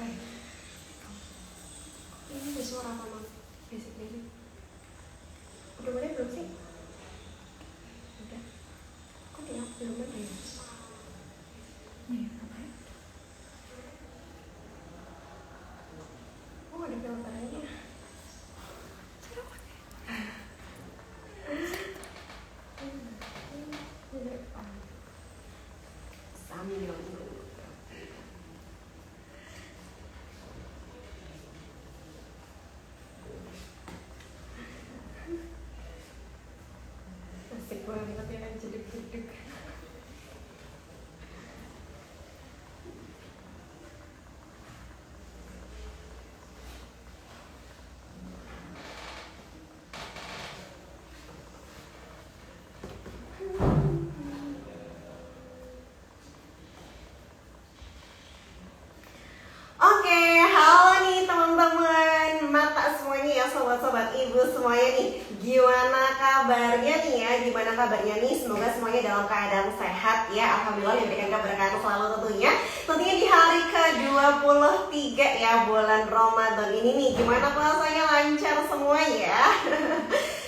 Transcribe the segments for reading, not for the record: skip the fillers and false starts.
ya? Ini ada suara apa Mam? Basic. Udah mulai belum sih? Udah. Kok dia belum ada ya? Nih, apa ya? Oh, ada filternya. Sambil asik banget ya kan jeduk-jeduk. Oke, halo nih teman-teman mata semuanya ya, sobat-sobat ibu semuanya nih. Gimana kabarnya nih ya? Gimana kabarnya nih? Semoga semuanya dalam keadaan sehat ya. Alhamdulillah diberikan keberkahan selalu tentunya. Tentunya di hari ke-23 ya bulan Ramadan ini nih. Gimana puasanya, lancar semua ya?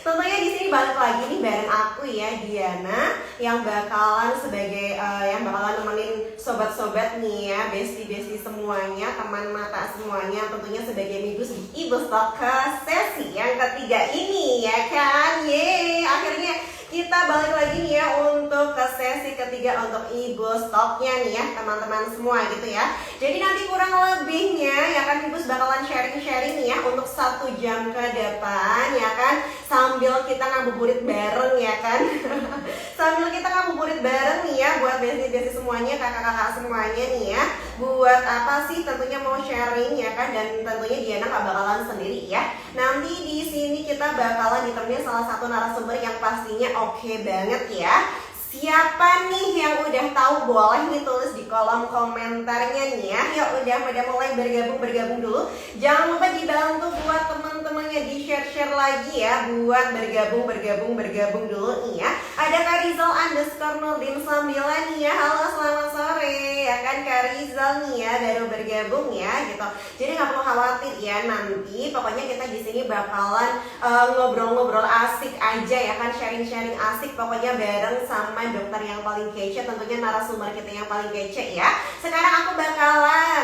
Tentunya di sini balik lagi nih bareng aku ya, Diana, yang bakalan sebagai yang bakalan nemenin sobat-sobat nih ya, bestie-bestie semuanya, teman mata semuanya, tentunya sebagai Migos di Ibu Stok ke sesi yang ketiga ini ya kan. Yeay, akhirnya kita balik lagi nih ya untuk ke sesi ketiga untuk Ibu Stoknya nih ya teman-teman semua gitu ya. Jadi nanti kurang lebihnya ya kan Migos bakalan sharing-sharing nih ya untuk 1 jam ke depan ya kan, sambil kita ngabuburit bareng ya kan. Sambil kita ngabuburit bareng nih ya buat bestie-bestie semuanya, kakak-kakak semuanya nih ya. Buat apa sih? Tentunya mau sharing ya kan, dan tentunya Diana gak bakalan sendiri ya. Nanti di sini kita bakalan ditemenin salah satu narasumber yang pastinya oke banget ya. Siapa nih yang udah tahu boleh nih tulis di kolom komentarnya nih ya. Yuk udah mulai bergabung dulu. Jangan lupa dibantu buat teman-temannya di share lagi ya, buat bergabung dulu nih ya. Ada Karizal _Nurdin 9 nih ya. Halo selamat sore ya kan Kak Rizal nih ya, baru bergabung ya gitu. Jadi nggak perlu khawatir ya, nanti pokoknya kita di sini bakalan ngobrol-ngobrol asik aja ya kan, sharing-sharing asik pokoknya bareng sama dokter yang paling kece, tentunya narasumber kita yang paling kece ya. Sekarang aku bakalan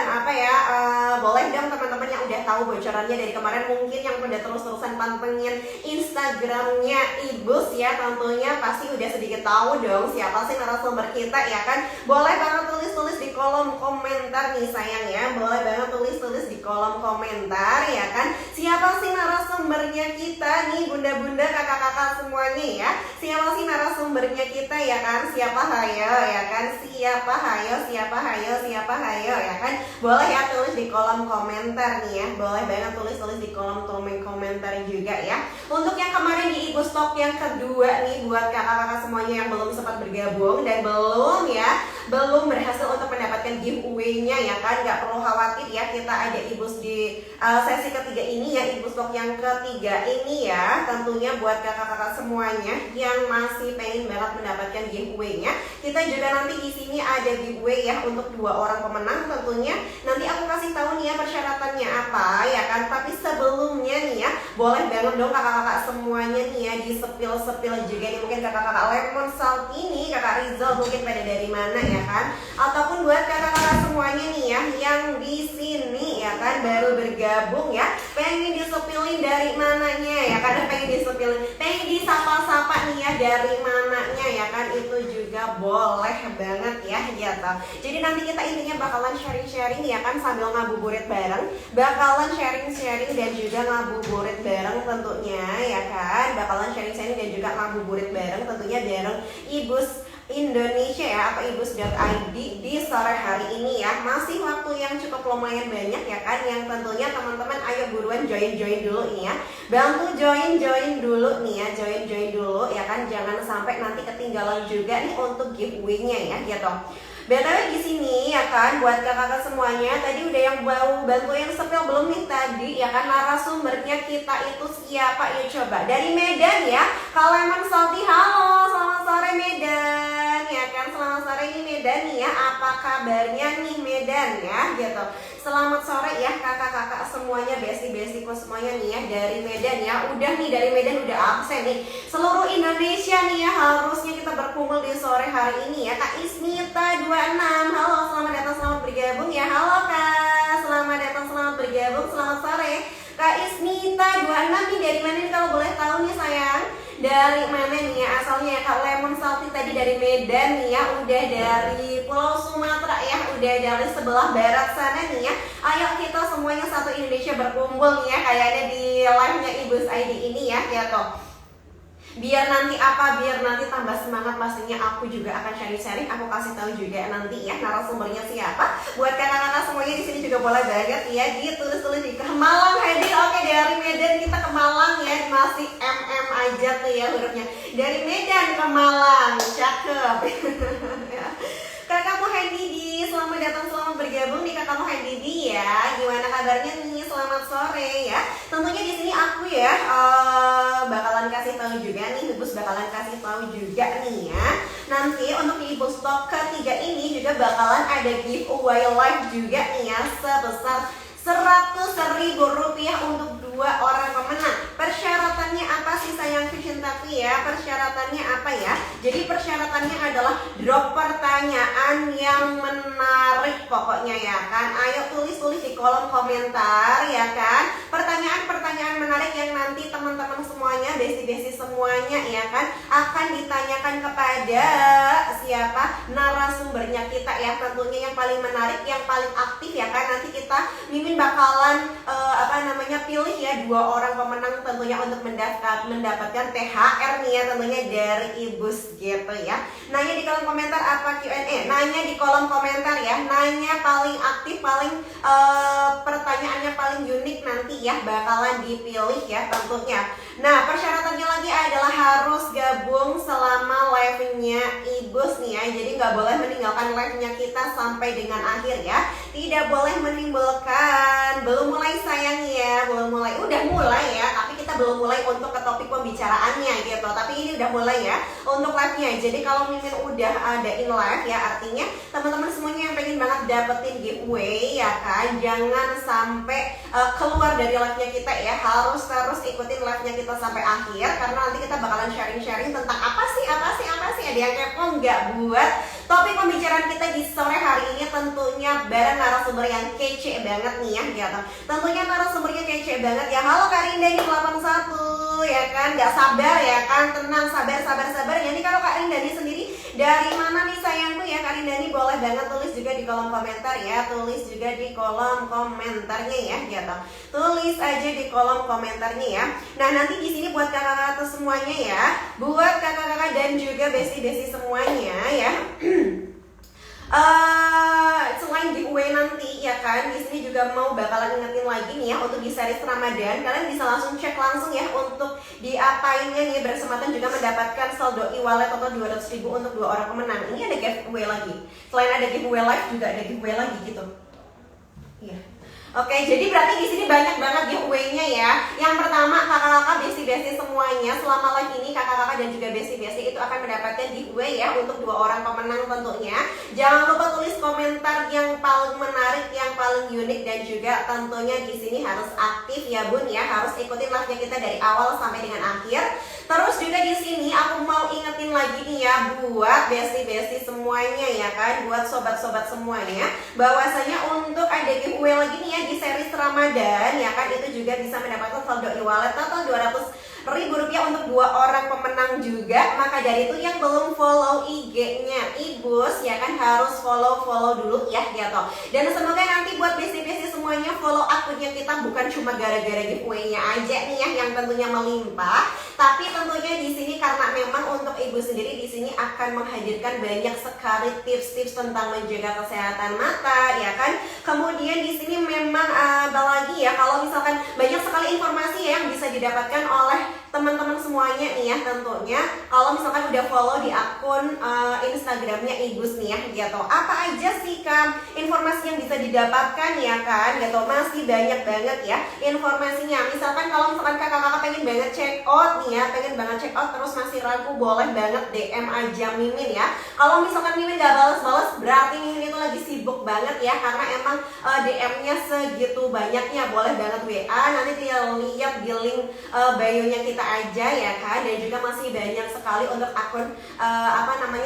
boleh dong teman-teman yang udah tahu bocorannya dari kemarin, mungkin yang udah terus-terusan pantengin Instagramnya Ibus ya, tentunya pasti udah sedikit tahu dong siapa sih narasumber kita ya kan. Boleh banget tulis di kolom komentar nih sayang ya, boleh banget tulis di kolom komentar ya kan, siapa sih narasumbernya kita nih bunda-bunda kakak-kakak semuanya ya. Siapa sih narasumbernya kita ya kan, siapa hayo ya kan, siapa hayo ya kan. Boleh ya tulis di kolom komentar nih ya, boleh banget tulis di kolom komentar juga ya. Untuk yang kemarin di Ibu Stok yang kedua nih, buat kakak-kakak semuanya yang belum sempat bergabung dan belum berhasil untuk mendapatkan giveaway-nya ya kan, gak perlu khawatir ya, kita ada Ibus di sesi ketiga ini ya, Ibu Stok yang ketiga ini ya. Tentunya buat kakak-kakak semuanya yang masih pengen banget mendapatkan giveaway-nya, kita juga nanti di sini ada giveaway ya untuk 2 orang pemenang. Tentunya nanti aku kasih tahu nih ya persyaratannya apa ya kan. Tapi sebelumnya nih ya, boleh banget dong kakak-kakak semuanya nih ya di sepil juga nih, mungkin kakak-kakak Lemon Salt ini, kakak Rizal mungkin pada dari mana ya kan, ataupun buat kakak-kakak semuanya nih ya yang di sini ya kan baru bergabung ya, pengen disepilin dari mananya ya kan, pengen disapa-sapa nih ya dari mananya ya kan, itu juga boleh banget ya gitu. Jadi nanti kita intinya bakalan sharing-sharing ya kan, sambil ngabuburit bareng, bakalan sharing-sharing dan juga ngabuburit bareng tentunya ya kan, bakalan sharing-sharing dan juga ngabuburit bareng tentunya bareng Ibus Indonesia ya, atau ibus.id di sore hari ini ya. Masih waktu yang cukup lumayan banyak ya kan, yang tentunya teman-teman ayo buruan join dulu nih ya, bantu join dulu nih ya, join dulu ya kan, jangan sampai nanti ketinggalan juga nih untuk giveaway-nya ya gitu. BTW di sini ya kan, buat kakak-kakak semuanya, tadi udah yang mau bantu yang sepil belum nih tadi ya kan, narasumbernya kita itu siapa ya, coba dari Medan ya, Kak Lemon Salty. Halo selamat sore Medan. Medan ya kan. Selamat sore nih Medan ya. Apa kabarnya nih Medan ya gitu. Selamat sore ya kakak-kakak semuanya, besti-bestiku semuanya nih ya dari Medan ya. Udah nih dari Medan udah absen nih. Seluruh Indonesia nih ya harusnya kita berkumpul di sore hari ini ya. Kak Isnita 26. Halo, selamat datang, selamat bergabung ya. Halo Kak. Selamat datang, selamat bergabung. Selamat sore. Kak Isnita 26 nih dari mana nih kalau boleh tahu nih sayang? Dari mana nih ya asalnya ya Kak? Lemon Salty tadi dari Medan nih ya. Udah dari Pulau Sumatera ya. Udah dari sebelah barat sana nih ya. Ayo kita semuanya satu Indonesia berkumpul nih ya. Kayaknya di live-nya Ibus ID ini ya. Ya toh. Biar nanti tambah semangat, pastinya aku juga akan sharing-sharing. Aku kasih tahu juga nanti ya narasumbernya siapa. Buat kakak-kakak semuanya di sini juga boleh banget ya ditulis-tulis di Malang hadir. Oke, dari Medan kita ke Malang ya. Masih MM aja tuh ya hurufnya. Dari Medan ke Malang. Cakep. Kakak Muhaididi, selamat datang, selamat bergabung nih Kakak Muhaididi ya. Gimana kabarnya nih? Selamat sore ya. Tentunya di sini aku ya bakalan kasih tahu juga nih, Ibus bakalan kasih tahu juga nih ya. Nanti untuk di Ibus Talk ketiga ini juga bakalan ada giveaway live juga nih ya sebesar Rp100.000 untuk 2 orang pemenang. Persyaratannya apa sih sayangku cintaku ya? Persyaratannya apa ya? Jadi persyaratannya adalah drop pertanyaan yang menarik pokoknya ya kan. Ayo tulis-tulis di kolom komentar ya kan. Pertanyaan-pertanyaan menarik yang nanti teman-teman semuanya, besti-besti semuanya ya kan akan ditanyakan kepada siapa? Narasumbernya kita ya. Tentunya yang paling menarik, yang paling aktif ya kan. Nanti kita Mimin bakalan pilih ya 2 orang pemenang tentunya untuk mendapatkan THR nih ya tentunya dari Ibus gitu ya. Nanya di kolom komentar apa Q&A? Nanya di kolom komentar ya. Nanya paling aktif, paling pertanyaannya paling unik nanti ya bakalan dipilih ya tentunya. Nah, persyaratannya lagi adalah harus gabung selama live-nya Ibus nih ya. Jadi nggak boleh meninggalkan live-nya kita sampai dengan akhir ya. Tidak boleh menimbulkan, belum mulai sayang ya, belum mulai, udah mulai ya, tapi kita belum mulai untuk ke topik pembicaraannya gitu. Tapi ini udah mulai ya untuk live-nya. Jadi kalau Mimin udah ada in live ya, artinya teman-teman semuanya yang pengen banget dapetin giveaway ya kan, jangan sampai keluar dari live-nya kita ya, harus terus ikutin live-nya kita sampai akhir karena nanti kita bakalan sharing-sharing tentang apa sih ada yang kepo nggak buat topik pembicaraan kita di sore hari ini. Tentunya bareng narasumber yang kece banget nih ya gitu. Tentunya narasumbernya kece banget ya. Halo Karinda di 81 ya kan, nggak sabar ya kan, tenang, sabar ya. Ini kalau Kak Rindani sendiri dari mana nih sayangku ya? Kak Rindani boleh banget tulis juga di kolom komentar ya, tulis juga di kolom komentarnya ya gitu. Tulis aja di kolom komentarnya ya. Nah nanti di sini buat kakak-kakak semuanya ya, buat kakak-kakak dan juga besti-besti semuanya ya. Selain giveaway nanti ya kan, di sini juga mau bakalan ingetin lagi nih ya untuk di series Ramadan kalian bisa langsung cek langsung ya untuk diapainnya nih, berkesempatan juga mendapatkan saldo e-wallet total 200.000 untuk 2 orang pemenang. Ini ada giveaway lagi. Selain ada giveaway live juga ada giveaway lagi gitu. Iya. Oke, jadi berarti di sini banyak banget giveaway-nya ya. Yang pertama, kakak-kakak besti-besti semuanya selama live ini kakak-kakak dan juga besti-besti itu akan mendapatkan giveaway ya untuk 2 orang pemenang tentunya. Jangan lupa tulis komentar yang paling menarik, yang paling unik dan juga tentunya di sini harus aktif ya Bun ya, harus ikutin live-nya kita dari awal sampai dengan akhir. Terus juga di sini aku mau ingetin lagi nih ya buat besti-besti semuanya ya kan, buat sobat-sobat semuanya bahwasanya untuk ada giveaway lagi nih ya di series Ramadan ya kan, itu juga bisa mendapatkan saldo e-wallet total 200.000 rupiah untuk 2 orang pemenang juga. Maka dari itu yang belum follow IG-nya Ibus ya kan harus follow dulu ya gitu. Dan semoga nanti buat besti-besti semuanya follow akunnya kita bukan cuma gara-gara giveaway-nya aja nih ya yang tentunya melimpah, tapi tentunya di sini karena memang untuk Ibu sendiri di sini akan menghadirkan banyak sekali tips-tips tentang menjaga kesehatan mata ya kan. Kemudian di sini memang apalagi ya kalau misalkan banyak sekali informasi ya yang bisa didapatkan oleh teman-teman semuanya nih ya, tentunya kalau misalkan udah follow di akun Instagramnya Ibus nih ya gitu. Apa aja sih Kak informasi yang bisa didapatkan ya kan gitu, masih banyak banget ya informasinya. Misalkan kalau misalkan kakak-kakak pengen banget check out nih ya, pengen banget check out terus masih ragu, boleh banget DM aja Mimin ya. Kalau misalkan Mimin gak balas-balas berarti Mimin itu lagi sibuk banget ya, karena emang DM-nya segitu banyaknya. Boleh banget WA, nanti tinggal lihat di link bio-nya kita aja ya kan. Dan juga masih banyak sekali untuk akun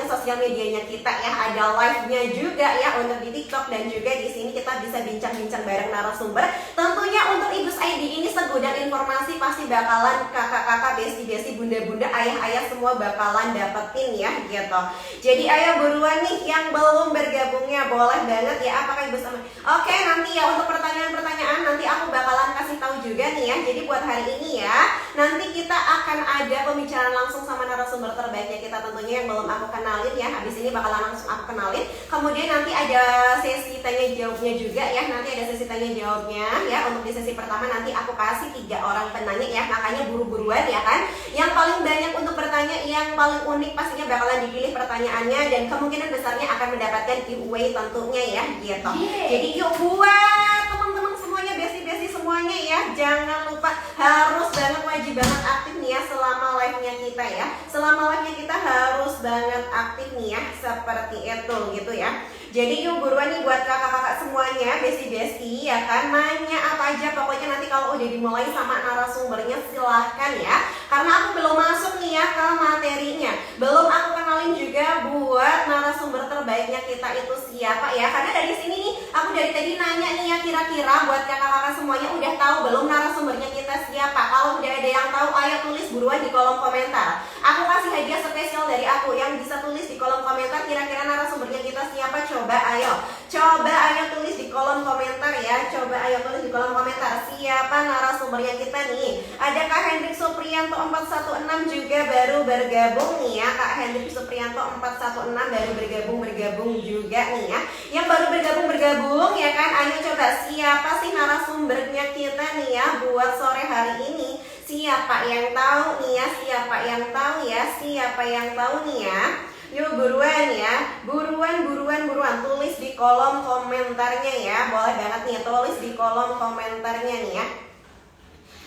sosial medianya kita ya. Ada live-nya juga ya untuk di TikTok, dan juga di sini kita bisa bincang-bincang bareng narasumber. Tentunya untuk Ibus ID ini segudang informasi pasti bakalan kakak-kakak, besti-besti, bunda-bunda, ayah-ayah semua bakalan dapetin ya gitu. Jadi ayo buruan nih yang belum bergabungnya, boleh banget ya. Apakah Ibus sama? Oke, nanti ya untuk pertanyaan-pertanyaan nanti aku bakalan kasih tahu juga nih ya. Jadi buat hari ini ya, nanti kita akan ada pembicaraan langsung sama narasumber terbaiknya kita tentunya yang belum aku kenalin ya. Habis ini bakalan langsung aku kenalin. Kemudian nanti ada sesi tanya jawabnya juga ya. Nanti ada sesi tanya jawabnya ya. Untuk di sesi pertama nanti aku kasih 3 orang penanya ya. Makanya buru-buruan ya kan. Yang paling banyak untuk bertanya, yang paling unik pastinya bakalan dipilih pertanyaannya, dan kemungkinan besarnya akan mendapatkan giveaway tentunya ya gitu. Jadi yuk buat teman-teman semuanya, besti-besti semuanya ya, jangan lupa harus banget, wajib banget aktif nih ya selama live-nya kita ya. Selama live-nya kita harus banget aktif nih ya, seperti itu gitu ya. Jadi yuk buruan nih buat kakak-kakak semuanya, besti-besti ya kan, nanya apa aja pokoknya nanti kalau udah dimulai sama narasumbernya silahkan ya. Karena aku belum masuk nih ya ke materinya, belum aku kenalin juga buat narasumber terbaiknya kita itu siapa ya. Karena dari sini nih aku dari tadi nanya nih ya, kira-kira buat kakak-kakak semuanya udah tahu belum narasumbernya kita siapa? Kalau udah ada yang tahu ayo tulis buruan di kolom komentar. Aku kasih hadiah spesial dari aku, yang bisa tulis di kolom komentar kira-kira narasumbernya kita siapa. Coba ayo tulis di kolom komentar ya. Coba ayo tulis di kolom komentar siapa narasumbernya kita nih. Ada Kak Hendrik Supriyanto 416 juga baru bergabung nih ya. Kak Hendrik Supriyanto 416 baru bergabung juga nih ya. Yang baru bergabung ya kan. Ayo coba siapa sih narasumbernya kita nih ya buat sore hari ini. Siapa yang tahu nih ya? Siapa yang tahu nih ya? Yuk buruan ya, buruan tulis di kolom komentarnya ya. Boleh banget nih tulis di kolom komentarnya nih ya.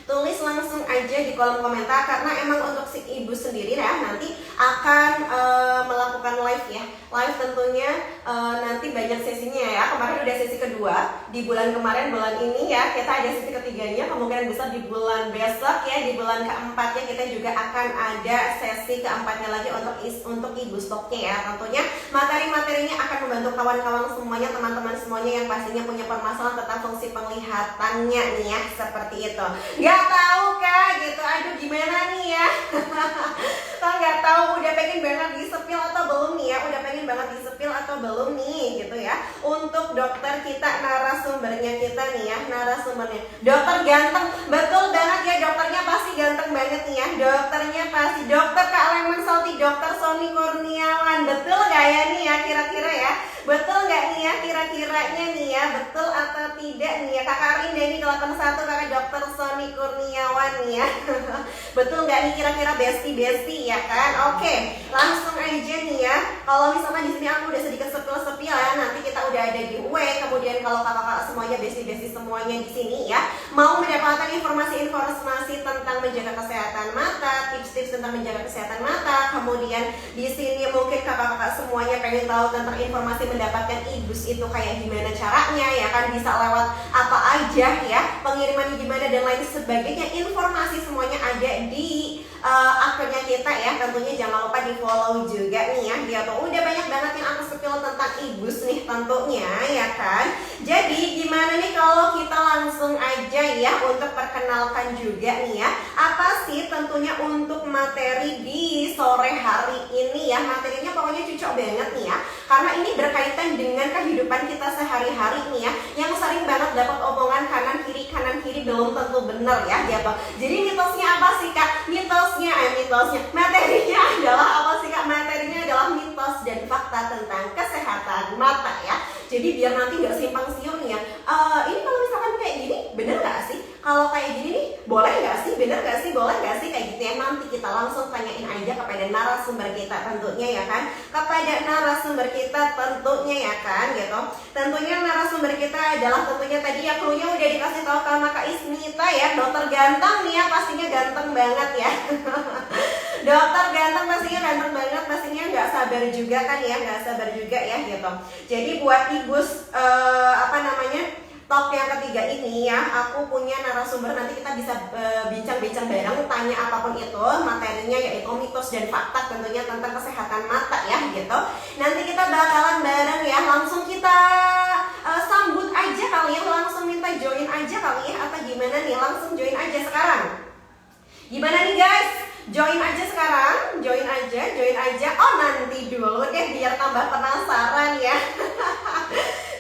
Tulis langsung aja di kolom komentar, karena emang untuk si Ibu sendiri ya nanti akan melakukan live ya. Live tentunya nanti banyak sesinya ya. Kemarin udah sesi kedua di bulan kemarin, bulan ini ya kita ada sesi ketiganya. Kemungkinan besar di bulan besok ya, di bulan keempatnya kita juga akan ada sesi keempatnya lagi untuk Ibu Stoknya ya. Tentunya materi-materinya akan membantu kawan-kawan semuanya, teman-teman semuanya yang pastinya punya permasalahan tentang fungsi penglihatannya nih ya, seperti itu. Gak tahu kak gitu, aduh gimana nih ya. Kalau nggak tahu udah pengen banget disepil atau belum nih ya, udah pengen banget disepil atau belum nih gitu ya. Untuk dokter kita, narasumbernya kita nih ya, narasumbernya dokter ganteng, betul banget ya, dokternya pasti ganteng banget nih ya. Dokternya pasti Dokter Kak Lemon Salty, Dokter Sony Kurniawan, betul gak ya nih ya kira-kira ya? Betul nggak nih ya kira-kiranya nih ya, betul atau tidak nih ya? Kakak Rinda ini 81, kakak Dokter Sony Kurniawan nih ya. Betul nggak nih kira-kira besti-besti ya kan? Oke, langsung aja nih ya. Kalau misalkan di sini aku udah sedikit sepil-sepil ya, nanti kita udah ada giveaway. Kemudian kalau kakak-kakak semuanya, besti-besti semuanya di sini ya, mau mendapatkan informasi-informasi tentang menjaga kesehatan mata, tips-tips tentang menjaga kesehatan mata. Kemudian di sini mungkin kakak-kakak semuanya pengen tahu tentang informasi mendapatkan Ibus itu kayak gimana caranya ya kan, bisa lewat apa aja ya, pengiriman gimana dan lain sebagainya. Informasi semuanya ada di akunnya kita ya. Tentunya jangan lupa di follow juga nih ya. Dia tuh udah banyak banget yang aku spill tentang Ibus nih tentunya ya kan. Jadi gimana nih kalau kita langsung aja ya untuk perkenalkan juga nih ya, apa sih tentunya untuk materi di sore hari ini ya. Materinya pokoknya cocok banget nih ya, karena ini berkaitan dengan kehidupan kita sehari-hari nih ya, yang sering banget dapat omongan kanan kiri belum tentu benar ya gitu. Jadi mitosnya apa sih kak? Mitosnya materinya adalah apa sih kak? Materinya adalah mitos dan fakta tentang kesehatan mata ya. Jadi biar nanti nggak simpang siur nih ya, ini kalau misalkan kayak gini bener nggak sih? Kalau kayak gini nih Boleh nggak sih? Bener nggak sih? Boleh nggak sih? Kayak gitu ya. Nanti kita langsung tanyain aja kepada narasumber kita tentunya ya kan. Kepada narasumber kita tentunya ya kan gitu. Tentunya narasumber kita adalah tentunya tadi ya, krunya udah dikasih tahu sama Kak Isnita ya. Dokter ganteng nih ya, pastinya ganteng banget ya. Dokter ganteng pastinya ganteng banget, pastinya nggak sabar juga kan ya, nggak sabar juga ya gitu. Jadi buat Ibus apa namanya, talk yang ketiga ini ya, aku punya narasumber, nanti kita bisa bincang-bincang bareng, tanya apapun itu materinya, yaitu mitos dan fakta tentunya tentang kesehatan mata ya gitu. Nanti kita bakalan bareng ya, langsung kita sambut aja kali ya, langsung minta join aja kali ya, atau gimana nih, langsung join aja sekarang. Gimana nih guys? Join aja sekarang, join aja. Oh nanti dulu deh biar tambah penasaran ya.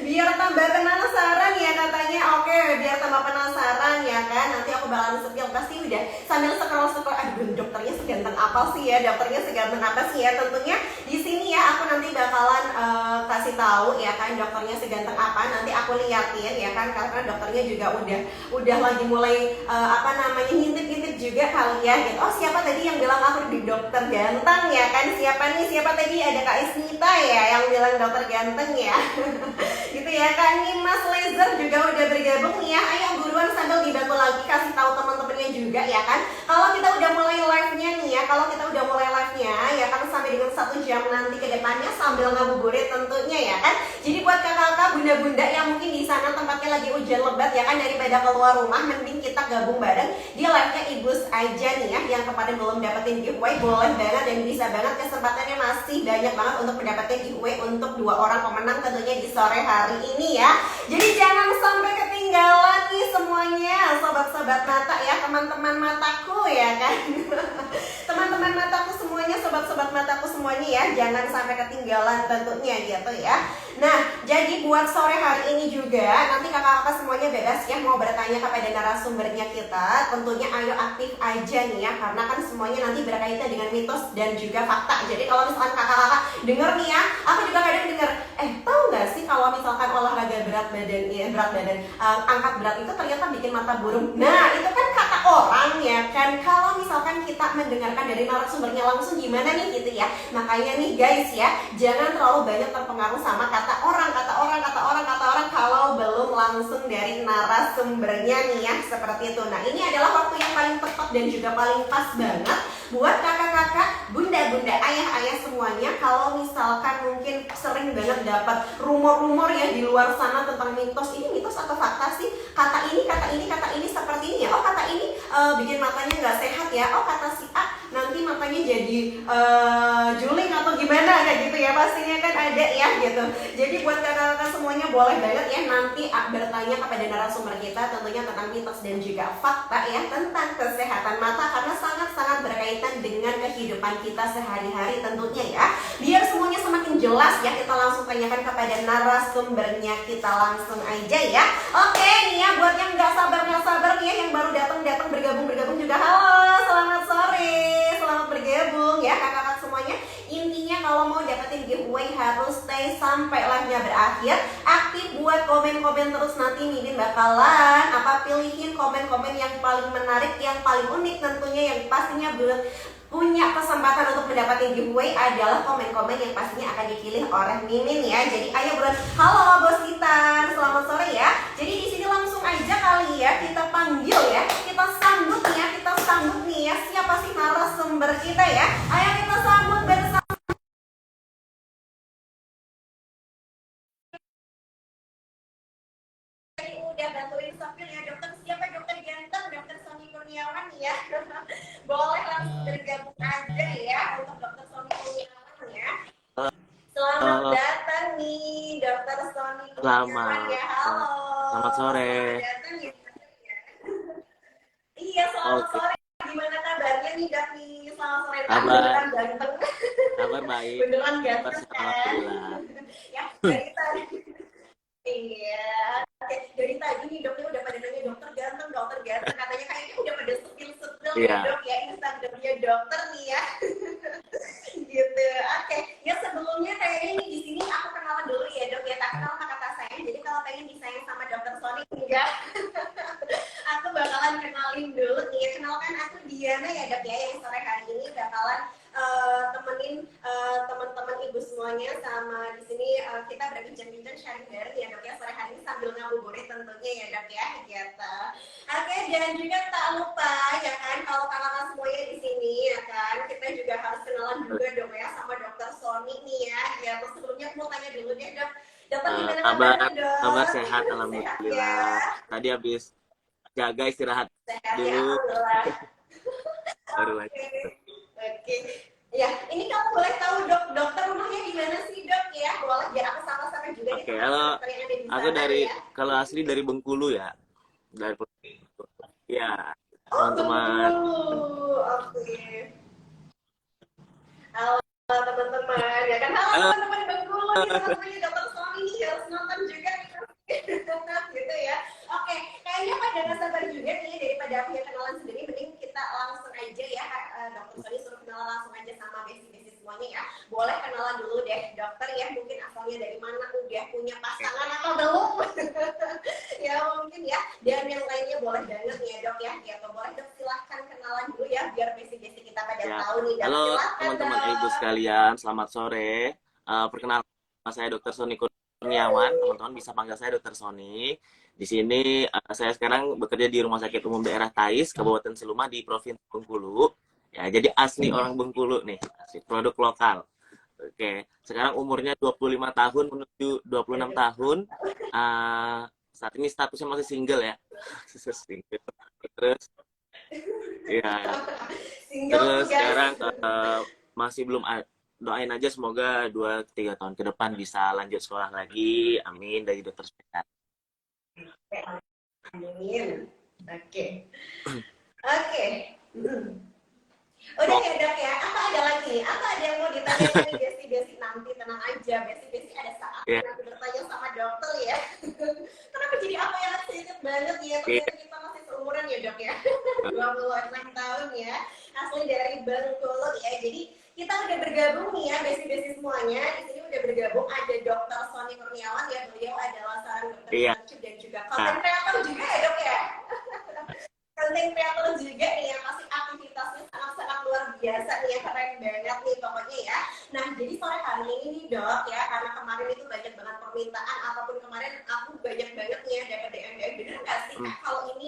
Biar tambah penasaran ya katanya. Oke, biar tambah penasaran ya kan. Nanti aku bakalan spill, pasti udah sambil scroll. Aduh, dokternya seganteng apa sih ya? Dokternya seganteng apa sih ya? Tentunya di sini ya aku nanti bakalan kasih tahu ya kan dokternya seganteng apa. Nanti aku liatin ya kan, karena dokternya juga udah lagi mulai apa namanya, ngintip-ngintip juga kali ya gitu. Oh, siapa tadi yang bilang aku di dokter ganteng ya kan? Siapa nih? Siapa tadi? Ada Kak Isnita ya yang bilang dokter ganteng ya. Gitu ya kan. Nih Mas Laser juga udah bergabung nih ya. Ayo buruan sambil dibantu lagi kasih tahu teman-temannya juga ya kan. Kalau kita udah mulai live-nya nih ya, kalau kita udah mulai live-nya ya kan, sampai dengan 1 jam nanti ke depannya sambil ngabuburit tentunya ya kan. Jadi buat kakak-kakak, bunda-bunda yang mungkin di sana tempatnya lagi hujan lebat ya kan, daripada keluar rumah, mending kita gabung bareng di live-nya Ibus aja nih ya. Yang kemarin belum dapetin giveaway, boleh banget dan bisa banget, kesempatannya masih banyak banget untuk mendapatkan giveaway untuk 2 orang pemenang tentunya di sore hari ini ya. Jadi jangan sampai ketinggalan nih semuanya, sobat-sobat mata ya, teman-teman mataku ya kan. Teman-teman mataku semuanya, sobat-sobat mataku semuanya ya, jangan sampai ketinggalan tentunya gitu ya. Nah, jadi buat sore hari ini juga nanti kakak-kakak semuanya bebas ya mau bertanya kepada narasumbernya kita. Tentunya ayo aktif aja nih ya, karena kan semuanya nanti berkaitan dengan mitos dan juga fakta. Jadi kalau misalkan kakak-kakak denger nih ya, aku juga kadang denger, tahu nggak sih kalau misalkan olahraga berat badan ya, angkat berat itu ternyata bikin mata burung. Nah, itu kan kata orang ya kan. Kalau misalkan kita mendengarkan dari narasumbernya langsung gimana nih gitu ya. Makanya nih guys ya, jangan terlalu banyak terpengaruh sama kata orang kalau belum langsung dari narasumbernya nih ya, seperti itu. Nah, ini adalah waktu yang paling tepat dan juga paling pas banget buat kakak-kakak, bunda-bunda, ayah-ayah semuanya. Kalau misalkan mungkin sering banget dapat rumor-rumor ya di luar sana tentang mitos, ini mitos atau fakta sih? Kata ini seperti ini ya. Oh, kata ini bikin matanya nggak sehat ya. Oh, kata si A nanti matanya jadi juling atau gimana kayak gitu ya. Pastinya kan ada ya gitu. Jadi buat kakak-kakak semuanya boleh banget ya nanti bertanya kepada narasumber kita tentunya tentang mitos dan juga fakta ya tentang kesehatan mata, karena sangat-sangat berkaitan dengan kehidupan kita sehari-hari tentunya ya. Biar semuanya semakin jelas ya, kita langsung tanyakan kepada narasumbernya kita langsung aja ya. Oke nih ya, buat yang nggak sabar nih ya, yang baru datang bergabung juga, halo, selamat sore, selamat bergabung ya kakak-kakak semuanya. Intinya kalau mau dapetin giveaway harus stay sampai live-nya berakhir. Aktif buat komen-komen terus, nanti Mimin bakalan pilihin komen-komen yang paling menarik, yang paling unik tentunya, yang pastinya punya kesempatan untuk mendapatkan giveaway adalah komen-komen yang pastinya akan dipilih oleh Mimin ya. Jadi ayo buruan. Halo Bos Titan, selamat sore ya. Jadi di sini langsung aja kali ya kita panggil ya, kita sambut nih ya. Siapa sih narasumber kita ya? Ayo kita sambut bersama. Udah bantuin Sofil ya, dokter siapa? Dokter ganteng, dokter Sony Kurniawan ya. Boleh langsung bergabung aja ya untuk dokter Sony Kurniawan ya. Selamat datang nih dokter Sony Kurniawan ya. Halo. Selamat sore. Selamat datang ya. Iya, selamat sore. Gimana kabarnya nih Dok nih? Selamat sore. Beneran ganteng. Kabar baik. Beneran ganteng kan? Alhamdulillah. Ya, dari tadi. Iya, dari tadi nih dokter udah pada nanya dokter ganteng. Katanya kayaknya udah pada sepil-sepil ya dok ya, Instagramnya dokter nih ya. Gitu. Oke. Ya sebelumnya kayaknya nih di sini aku kenalan dulu ya dok ya. Tak kenal maka tak sayang. Jadi kalau pengen disayang sama dokter Sony enggak. Aku bakalan kenalin dulu Giana ya dok ya, yang sore hari ini bakalan temenin teman-teman ibu semuanya sama di sini kita berbincang-bincang sharing bareng ya dok ya sore hari ini sambil ngabuburit tentunya ya dok ya gitu. Oke, dan juga tak lupa ya kan kalau kakak semuanya di sini ya kan kita juga harus kenalan juga dong ya sama dokter Sony nih ya. Ya terus sebelumnya aku mau tanya dulu deh dok, dokter gimana kabarnya Kabar dok? sehat, Sehat ya? alhamdulillah. Tadi habis jaga istirahat Sehat ya, dulu, alhamdulillah. baru Oke, lanjut. oke. Ya, ini kamu boleh tahu dok, dokter rumahnya di mana sih dok ya? Boleh biar aku sama-sama juga nih Oke, sama halo. dokter yang ada di Aku sana ya. kalau asli dari Bengkulu ya. Dari Bengkulu. Ya, Oh, teman-teman. Bengkulu. Oke. Halo teman-teman, ya kan? Halo Halo. teman-teman Bengkulu nih, teman-temannya dokter Sony nih harus nonton juga nih. Gitu ya. Oke, kayaknya pada nggak sabar juga nih daripada aku yang kenalan sendiri, mending kita langsung aja ya, dokter Sony suruh kenalan langsung aja sama basic-basic semuanya ya. Boleh kenalan dulu deh dokter ya, mungkin asalnya dari mana, udah punya pasangan atau belum? Ya mungkin ya, dan yang lainnya boleh banget ya dok ya, gitu. Boleh dok silahkan kenalan dulu ya, biar basic-basic kita pada Ya. tahu nih dok. Halo Silahkan teman-teman ibu dok. sekalian, selamat sore. Perkenalkan nama saya Dr. Sony Kurniawan. Teman-teman bisa panggil saya Dr. Sony. Di sini saya sekarang bekerja di Rumah Sakit Umum Daerah Tais, Kabupaten Seluma di Provinsi Bengkulu. Ya, jadi asli orang Bengkulu nih, asli produk lokal. Oke, sekarang umurnya 25 tahun menuju 26 tahun. Saat ini statusnya masih single ya. Single. Terus ya, Single terus tuh guys. sekarang masih belum doain aja semoga 2-3 tahun ke depan bisa lanjut sekolah lagi. Amin, dari dokter spesialis. Amin. Oke. Oke. Udah ya dok ya, apa ada lagi? Apa ada yang mau ditanyain nih basic-basic nanti? Tenang aja, basic-basic ada saatnya Ya, nanti bertanya sama dokter ya. Kenapa jadi apa yang sedikit banget ya? oke. Ternyata kita masih seumuran ya dok ya. 26 tahun ya, asli dari Bengkulu ya. Jadi kita udah bergabung nih ya, basic-basic semuanya. Di sini udah bergabung ada dokter Sony Kurniawan ya. Beliau adalah seorang dokter Iya. klinik dan juga content creator juga ya dok ya. Content creator juga nih yang masih aktivitasnya sangat-sangat luar biasa nih ya, keren banget nih pokoknya ya. Nah jadi sore hari ini nih dok ya, karena kemarin itu banyak banget permintaan ataupun kemarin aku banyak banget nih ya dapat DM bener nggak sih Kak, kalau ini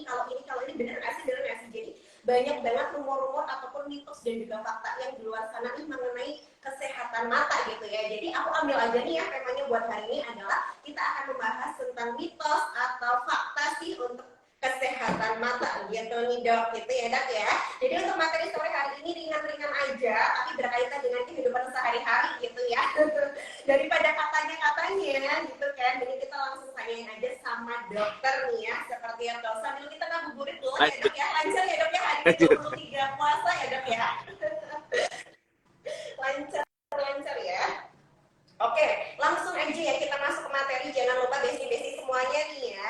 bener nggak sih jadi banyak banget rumor-rumor ataupun mitos dan juga fakta yang di luar sana nih mengenai kesehatan mata gitu ya. Jadi aku ambil aja nih ya temanya buat hari ini adalah kita akan membahas tentang mitos atau fakta sih untuk kesehatan mata gitu nih dok gitu ya dok ya. Jadi untuk materi sore hari ini ringan-ringan aja tapi berkaitan dengan kehidupan sehari-hari gitu ya. Daripada katanya gitu kan, jadi kita langsung tanyain aja sama dokter nih ya, seperti yang dok sambil kita ngabuburit dulu ya dok ya. Lancar ya dok ya, hari ini 23 puasa ya dok ya. Lancar ya. Oke, langsung aja ya kita masuk ke materi. Jangan lupa basic-basic semuanya nih ya.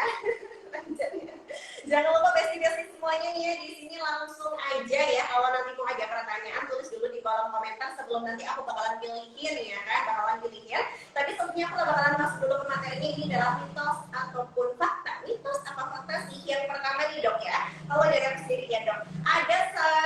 Jangan lupa basic-basic semuanya nih ya. Di sini langsung aja ya. Kalau nanti mau ada pertanyaan, tulis dulu di kolom komentar sebelum nanti aku bakalan pilihin ya kan, bakalan pilihin. Tapi sebelumnya aku bakalan masuk dulu ke materinya. Ini adalah mitos ataupun fakta. Mitos apa fakta sih? Yang pertama nih dok ya. Kalau dari aku sendiri ya dok. Ada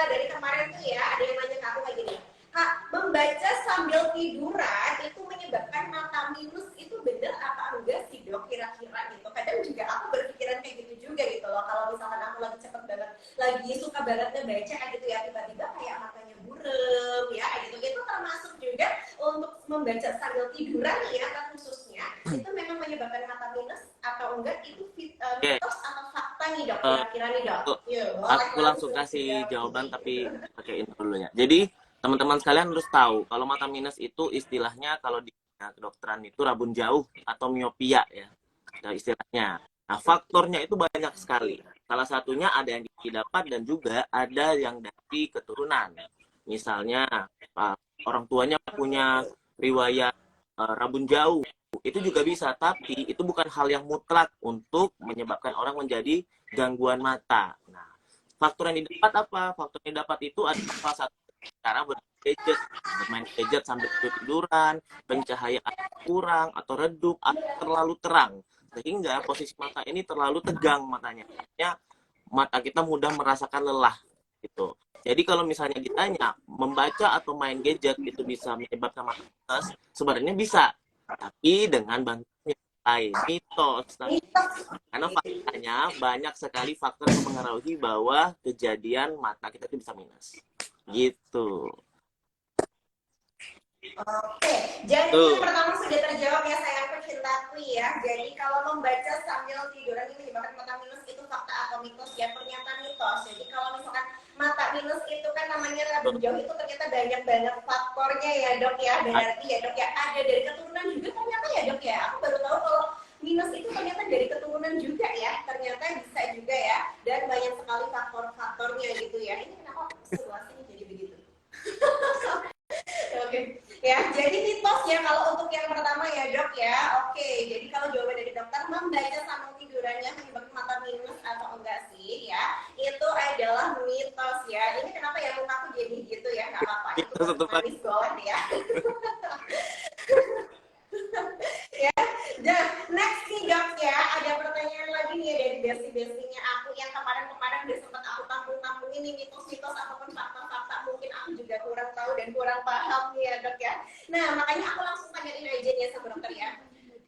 dari kemarin tuh ya, ada yang nanya ke aku kayak gini. Kak, membaca sambil tiduran itu menyebabkan mata minus, itu benar apa enggak sih dok kira-kira gitu. Kadang juga aku berpikiran kayak gitu juga gitu loh, kalau misalkan aku lagi cepet banget, lagi suka banget ngebaca kayak gitu ya, tiba-tiba kayak matanya burem ya kayak gitu. Itu termasuk juga untuk membaca sambil tiduran ya kan khususnya, itu memang menyebabkan mata minus atau enggak, itu mitos atau fakta nih dok kira-kira nih dok. Aku langsung kasih jawaban tapi pakai intro dulu ya. Jadi teman-teman sekalian harus tahu kalau mata minus itu istilahnya kalau di kedokteran itu rabun jauh atau miopia ya istilahnya. Nah, faktornya itu banyak sekali. Salah satunya ada yang didapat dan juga ada yang dari keturunan. Misalnya orang tuanya punya riwayat rabun jauh, itu juga bisa, tapi itu bukan hal yang mutlak untuk menyebabkan orang menjadi gangguan mata. Nah, faktor yang didapat apa? Faktor yang didapat itu adalah salah satu cara bermain gadget sambil tiduran, pencahayaan kurang atau redup atau terlalu terang, sehingga posisi mata ini terlalu tegang matanya. Mata kita mudah merasakan lelah gitu. Jadi kalau misalnya ditanya membaca atau main gadget itu bisa menyebabkan mata minus, sebenarnya bisa, tapi dengan bantuan yang lain, mitos. Karena faktanya banyak sekali faktor yang mempengaruhi bahwa kejadian mata kita itu bisa minus. Gitu. Oke, jadi yang pertama sudah terjawab ya sayangku cintaku ya. Jadi kalau membaca sambil tiduran ini menyebabkan mata minus itu fakta atau mitos ya? Ternyata mitos. Jadi kalau misalkan mata minus itu kan namanya rabun jauh itu ternyata banyak banget faktornya ya dok ya. Berarti ya dok ya ada dari keturunan juga ternyata ya dok ya. Aku baru tahu kalau minus itu ternyata dari keturunan juga ya. Ternyata bisa juga ya. Dan banyak sekali faktor-faktornya gitu ya. Ini kenapa situasinya jadi begitu? Oke, ya. Jadi mitos ya kalau untuk yang pertama ya dok ya. Oke, jadi kalau jawaban dari dokter membaca sambil tidurannya menyebabkan mata minus atau enggak sih ya? Itu adalah mitos ya. Ini kenapa ya muka aku jadi gitu ya? Gak apa-apa. Itu manis banget ya. Ya, dan next nih dok ya, ada pertanyaan lagi nih dari besti-bestinya aku yang kemarin-kemarin udah sempat aku tampung-tampungin nih mitos-mitos ataupun fakta-fakta mungkin aku juga kurang tahu dan kurang paham nih ya dok ya. Nah makanya aku langsung tanyain aja nih sama dokter ya.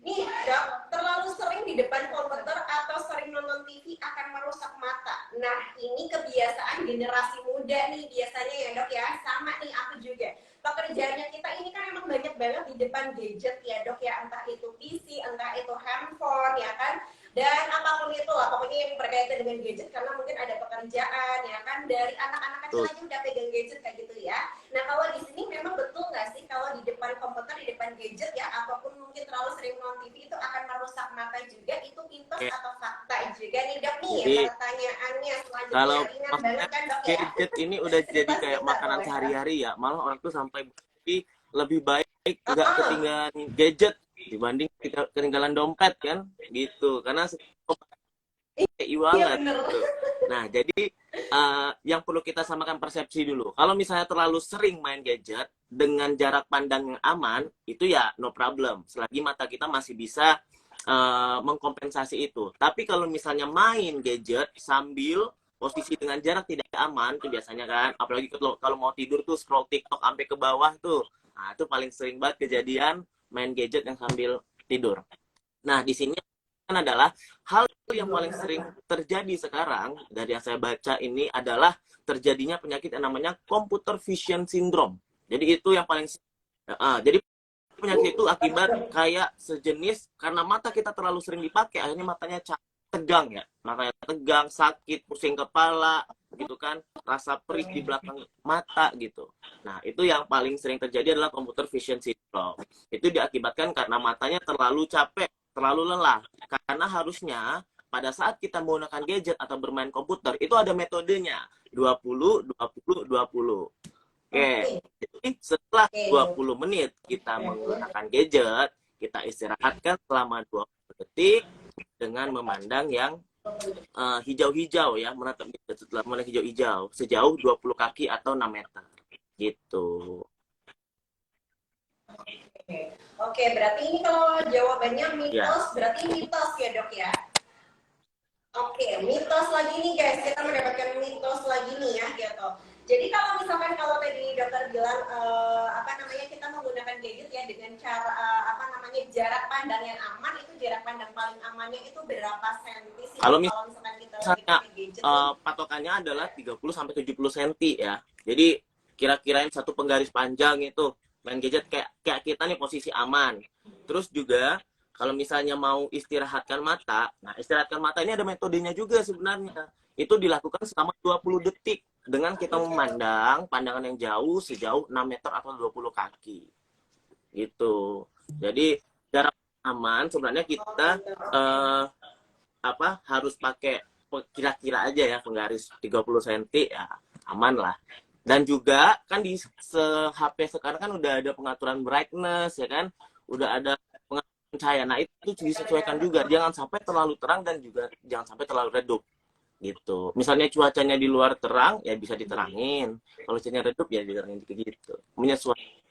Nih dok, terlalu sering di depan komputer atau sering nonton TV akan merusak mata. Nah ini kebiasaan generasi muda nih biasanya ya dok ya, sama nih aku juga. Pekerjaannya kita ini kan emang banyak banget di depan gadget ya dok ya, entah itu PC, entah itu handphone ya kan, dan apapun itu lah pokoknya yang berkaitan dengan gadget karena mungkin ada pekerjaan ya kan, dari anak-anak kecil aja udah pegang gadget kayak gitu ya. Nah kalau di sini memang betul nggak sih kalau di depan komputer, di depan gadget ya, ataupun mungkin terlalu sering nonton TV itu akan merusak mata juga, itu mitos atau fakta juga nih dok nih? Jadi, pertanyaannya selanjutnya kalau ringan banget kan dok ya? Gadget ini udah jadi kayak makanan sehari-hari ya, malah orang tuh sampai lebih baik nggak ketinggalan gadget dibanding ketinggalan dompet kan gitu, karena e-wallet gitu. Nah jadi yang perlu kita samakan persepsi dulu, kalau misalnya terlalu sering main gadget dengan jarak pandang yang aman itu ya no problem selagi mata kita masih bisa mengkompensasi itu. Tapi kalau misalnya main gadget sambil posisi dengan jarak tidak aman itu biasanya kan, apalagi kalau mau tidur tuh scroll TikTok sampai ke bawah tuh, nah itu paling sering banget kejadian main gadget yang sambil tidur. Nah di sini kan adalah hal yang paling sering terjadi sekarang dari yang saya baca ini adalah terjadinya penyakit yang namanya computer vision syndrome. Jadi itu yang paling jadi penyakit itu akibat kayak sejenis karena mata kita terlalu sering dipakai, akhirnya matanya tegang ya, matanya tegang, sakit, pusing kepala gitu kan, rasa perih di belakang mata gitu. Nah itu yang paling sering terjadi adalah computer vision syndrome. Itu diakibatkan karena matanya terlalu capek, terlalu lelah, karena harusnya pada saat kita menggunakan gadget atau bermain komputer itu ada metodenya 20-20-20. Oke, jadi setelah 20 menit kita menggunakan gadget, kita istirahatkan selama 20 detik dengan memandang yang hijau-hijau ya, menatap setelah memandang hijau-hijau sejauh 20 kaki atau 6 meter gitu. Oke, berarti ini kalau jawabannya mitos, berarti mitos ya dok ya. Oke, mitos lagi nih guys, kita mendapatkan mitos lagi nih ya gitu. Jadi kalau misalkan kalau tadi dokter bilang kita menggunakan gadget ya dengan cara jarak pandang yang aman, itu jarak pandang paling amannya itu berapa senti sih? Kalau misalkan kita pakai gadget patokannya adalah 30 sampai 70 cm ya. Jadi kira-kirain satu penggaris panjang itu main gadget kayak kita nih posisi aman. Terus juga kalau misalnya mau istirahatkan mata, nah istirahatkan mata ini ada metodenya juga sebenarnya. Itu dilakukan selama 20 detik dengan kita memandang pandangan yang jauh sejauh 6 meter atau 20 kaki. Gitu. Jadi jarak aman sebenarnya kita harus pakai kira-kira aja ya penggaris 30 cm ya aman lah. Dan juga kan di HP sekarang kan udah ada pengaturan brightness ya kan, udah ada pengaturan cahaya. Nah itu disesuaikan juga, jangan sampai terlalu terang dan juga jangan sampai terlalu redup gitu. Misalnya cuacanya di luar terang ya bisa diterangin, kalau cuacanya redup ya diterangin gitu, menyesuaikan.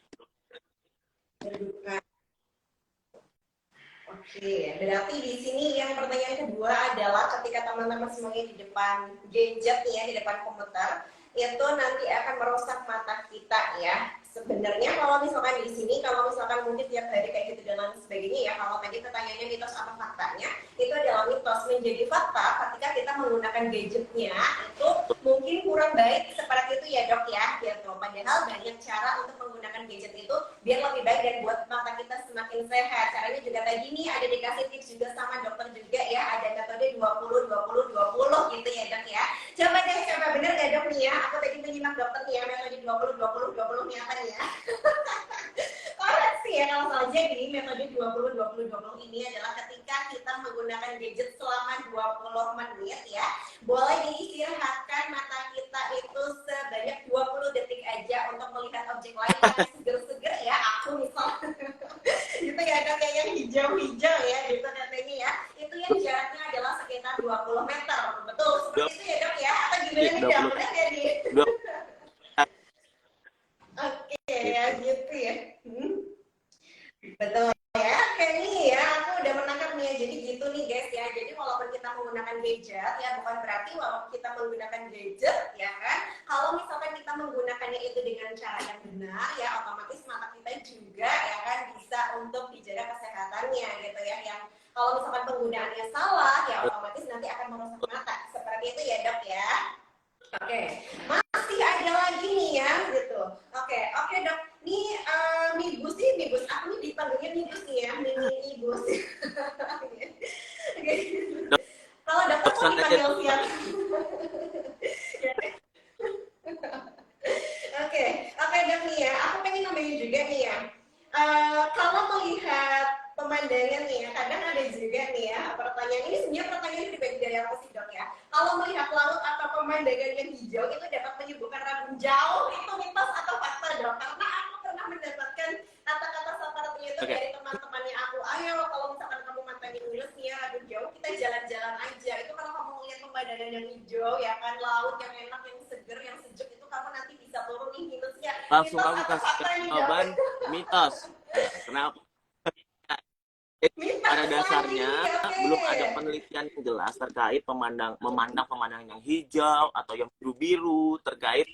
Oke, berarti di sini yang pertanyaan kedua adalah ketika teman-teman semuanya di depan gadget ya, di depan komputer, itu nanti akan merusak mata kita ya. Sebenarnya kalau misalkan di sini, kalau misalkan mungkin tiap hari kayak gitu dan lain sebagainya ya, kalau tadi pertanyaannya mitos apa faktanya, itu adalah mitos. Menjadi fakta ketika kita menggunakan gadgetnya itu mungkin kurang baik seperti itu ya dok ya, gitu. Padahal banyak cara untuk menggunakan gadget itu biar lebih baik dan buat mata kita semakin sehat. Caranya juga tadi nih ada dikasih tips juga sama dokter juga ya, ada metode 20-20-20 gitu ya dok ya. Coba deh, coba bener gak dok nih ya, aku tadi menyimak dokter nih ya, metode 20-20-20 nih apa nih ya. Koreksi ya kalau salah. Jadi metode 20-20-20 ini adalah ketika kita menggunakan gadget selama 20 menit ya, boleh diistirahatkan mata kita itu sebanyak 20 detik aja untuk melihat objek lain yang seger-seger ya, aku misalnya gitu ya dok ya, yang hijau-hijau ya gitu katanya ya, itu yang jaraknya adalah sekitar 20 meter, betul seperti itu ya dok ya, atau gimana nih dok, benar gak nih? Oke ya gitu ya. Betul ya, kayak nih ya, aku udah menangkap nih ya. Jadi gitu nih guys ya, jadi walaupun kita menggunakan gadget ya, bukan berarti walaupun kita menggunakan gadget ya kan, kalau misalkan kita menggunakannya itu dengan cara yang benar ya, otomatis mata kita juga ya kan bisa untuk dijaga kesehatannya gitu ya. Yang kalau misalkan penggunaannya salah ya otomatis nanti akan merusak mata, seperti itu ya dok ya. Oke, masih ada lagi nih ya gitu. Oke dok, nih Mibus nih, Mibus aku nih dipanggilnya Mibus nih ya, Mibus. Kalau dokter mau dipanggil siapa? Oke dok nih ya, aku pengen nambahin juga nih ya. Kalau melihat pemandangan nih ya, kadang ada juga nih ya pertanyaan ini, sebenarnya pertanyaan dibagi dari aku sih dok ya. Kalau melihat laut atau pemandangan yang hijau itu dapat menyembuhkan rabun jauh, itu mitos atau fakta dok? Karena aku pernah mendapatkan kata-kata seperti itu dari teman-temannya aku. Ayo kalau misalkan kamu matanya minus nih ya, rabun jauh, kita jalan-jalan aja. Itu kalau kamu melihat pemandangan yang hijau ya kan, laut yang enak, yang seger, yang sejuk, itu kamu nanti bisa turun nih minusnya. Langsung Mitos aku atau kasih fakta nih dok? jawaban mitos. Kenapa? Pada dasarnya belum ada penelitian yang jelas terkait memandang pemandangan yang hijau atau yang biru-biru terkait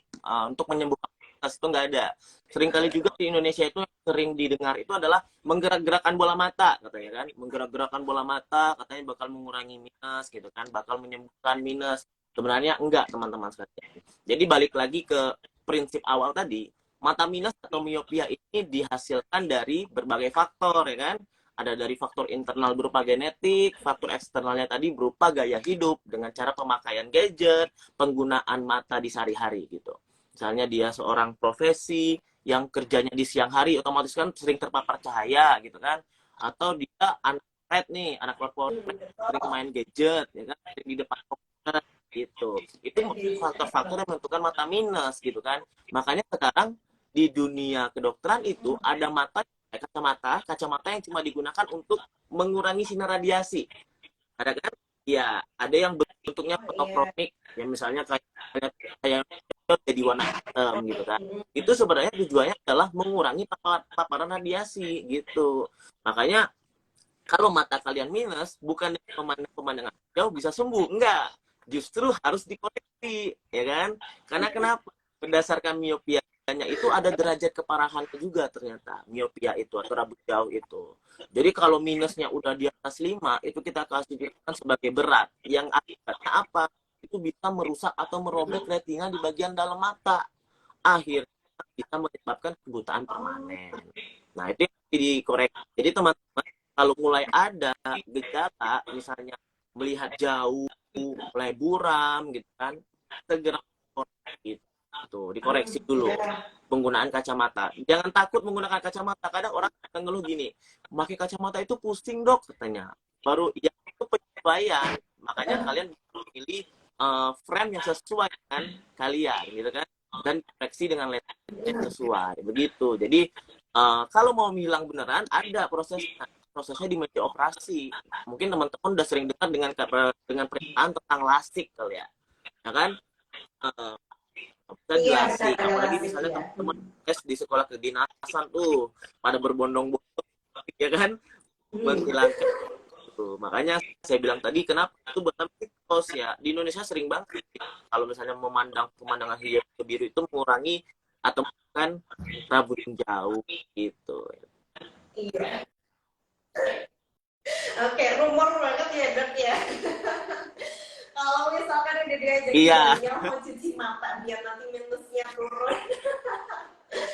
untuk menyembuhkan minus, itu nggak ada. Seringkali juga di Indonesia itu sering didengar itu adalah menggerak-gerakan bola mata katanya kan, menggerak-gerakan bola mata katanya bakal mengurangi minus gitu kan, bakal menyembuhkan minus. Sebenarnya enggak teman-teman sekalian. Jadi balik lagi ke prinsip awal tadi, mata minus atau miopia ini dihasilkan dari berbagai faktor ya kan. Ada dari faktor internal berupa genetik, faktor eksternalnya tadi berupa gaya hidup dengan cara pemakaian gadget, penggunaan mata di sehari-hari gitu. Misalnya dia seorang profesi yang kerjanya di siang hari, otomatis kan sering terpapar cahaya gitu kan. Atau dia anak red nih, anak korporat sering main gadget, ya kan, sering di depan komputer gitu. Itu faktor-faktor yang menentukan mata minus gitu kan. Makanya sekarang di dunia kedokteran itu ada kacamata yang cuma digunakan untuk mengurangi sinar radiasi. Ada kan? Ya, ada yang bentuknya fotokromik, yang misalnya kayak jadi warna hitam gitu kan. Itu sebenarnya tujuannya adalah mengurangi paparan radiasi gitu. Makanya kalau mata kalian minus, bukan pemandangan jauh bisa sembuh, enggak. Justru harus dikoreksi, ya kan? Karena kenapa? Berdasarkan miopia itu ada derajat keparahan juga ternyata miopia itu atau rabun jauh itu. Jadi kalau minusnya udah di atas 5 itu kita klasifikasikan sebagai berat. Yang akibatnya apa? Itu bisa merusak atau merobek retina di bagian dalam mata. Akhirnya bisa menyebabkan kebutaan permanen. Nah, itu yang dikoreksi. Jadi teman-teman kalau mulai ada gejala misalnya melihat jauh, mulai buram gitu kan, segera koreksi. Tuh, dikoreksi dulu penggunaan kacamata. Jangan takut menggunakan kacamata. Kadang orang ngeluh gini, pakai kacamata itu pusing dok katanya. Baru ya itu penyesuaian. Makanya kalian pilih frame yang sesuai dengan kalian gitu kan, dan koreksi dengan lens yang sesuai begitu. Jadi kalau mau hilang beneran ada prosesnya di meja operasi. Mungkin teman-teman udah sering dengar dengan pernyataan tentang lasik kali ya kan. Kita jelasin, apalagi misalnya teman-teman tes di sekolah kedinasan tuh pada berbondong-bondong ya kan, menghilangkan Tuh, makanya saya bilang tadi kenapa itu buatan mitos ya. Di Indonesia sering banget kalau misalnya memandang pemandangan hijau biru itu mengurangi atau kan rambut yang jauh gitu. Iya. Oke, rumor banget ya dok ya. Kalau misalkan udah diajakin Iya, banyak mau cuci mata biar nanti minusnya turun.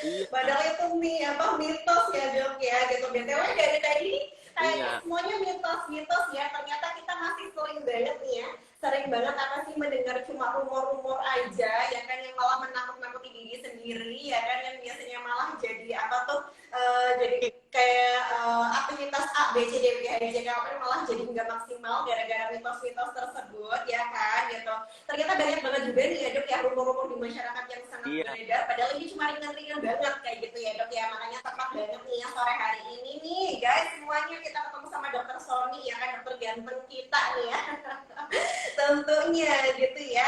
iya, Padahal itu apa mitos ya dok ya gitu. BTW dari tadi kayaknya iya, semuanya mitos-mitos ya. Ternyata kita masih sering banget nih ya. Sering banget apa sih mendengar cuma rumor-rumor aja ya kan yang malah menakut-nakuti diri sendiri ya kan yang biasanya malah jadi apa tuh jadi kayak aktivitas A, B, C, D, E, F, G, K, L, M malah jadi nggak maksimal gara-gara mitos-mitos tersebut ya kan gitu. Ternyata banyak banget juga nih ya dok ya rumor-rumor di masyarakat yang sangat iya. beredar padahal ini cuma ringan-ringan banget kayak gitu ya dok ya. Makanya tepat banget nih ya sore hari ini nih guys semuanya kita ketemu sama dokter Sony ya kan dokter ganteng kita nih ya. Tentunya gitu ya.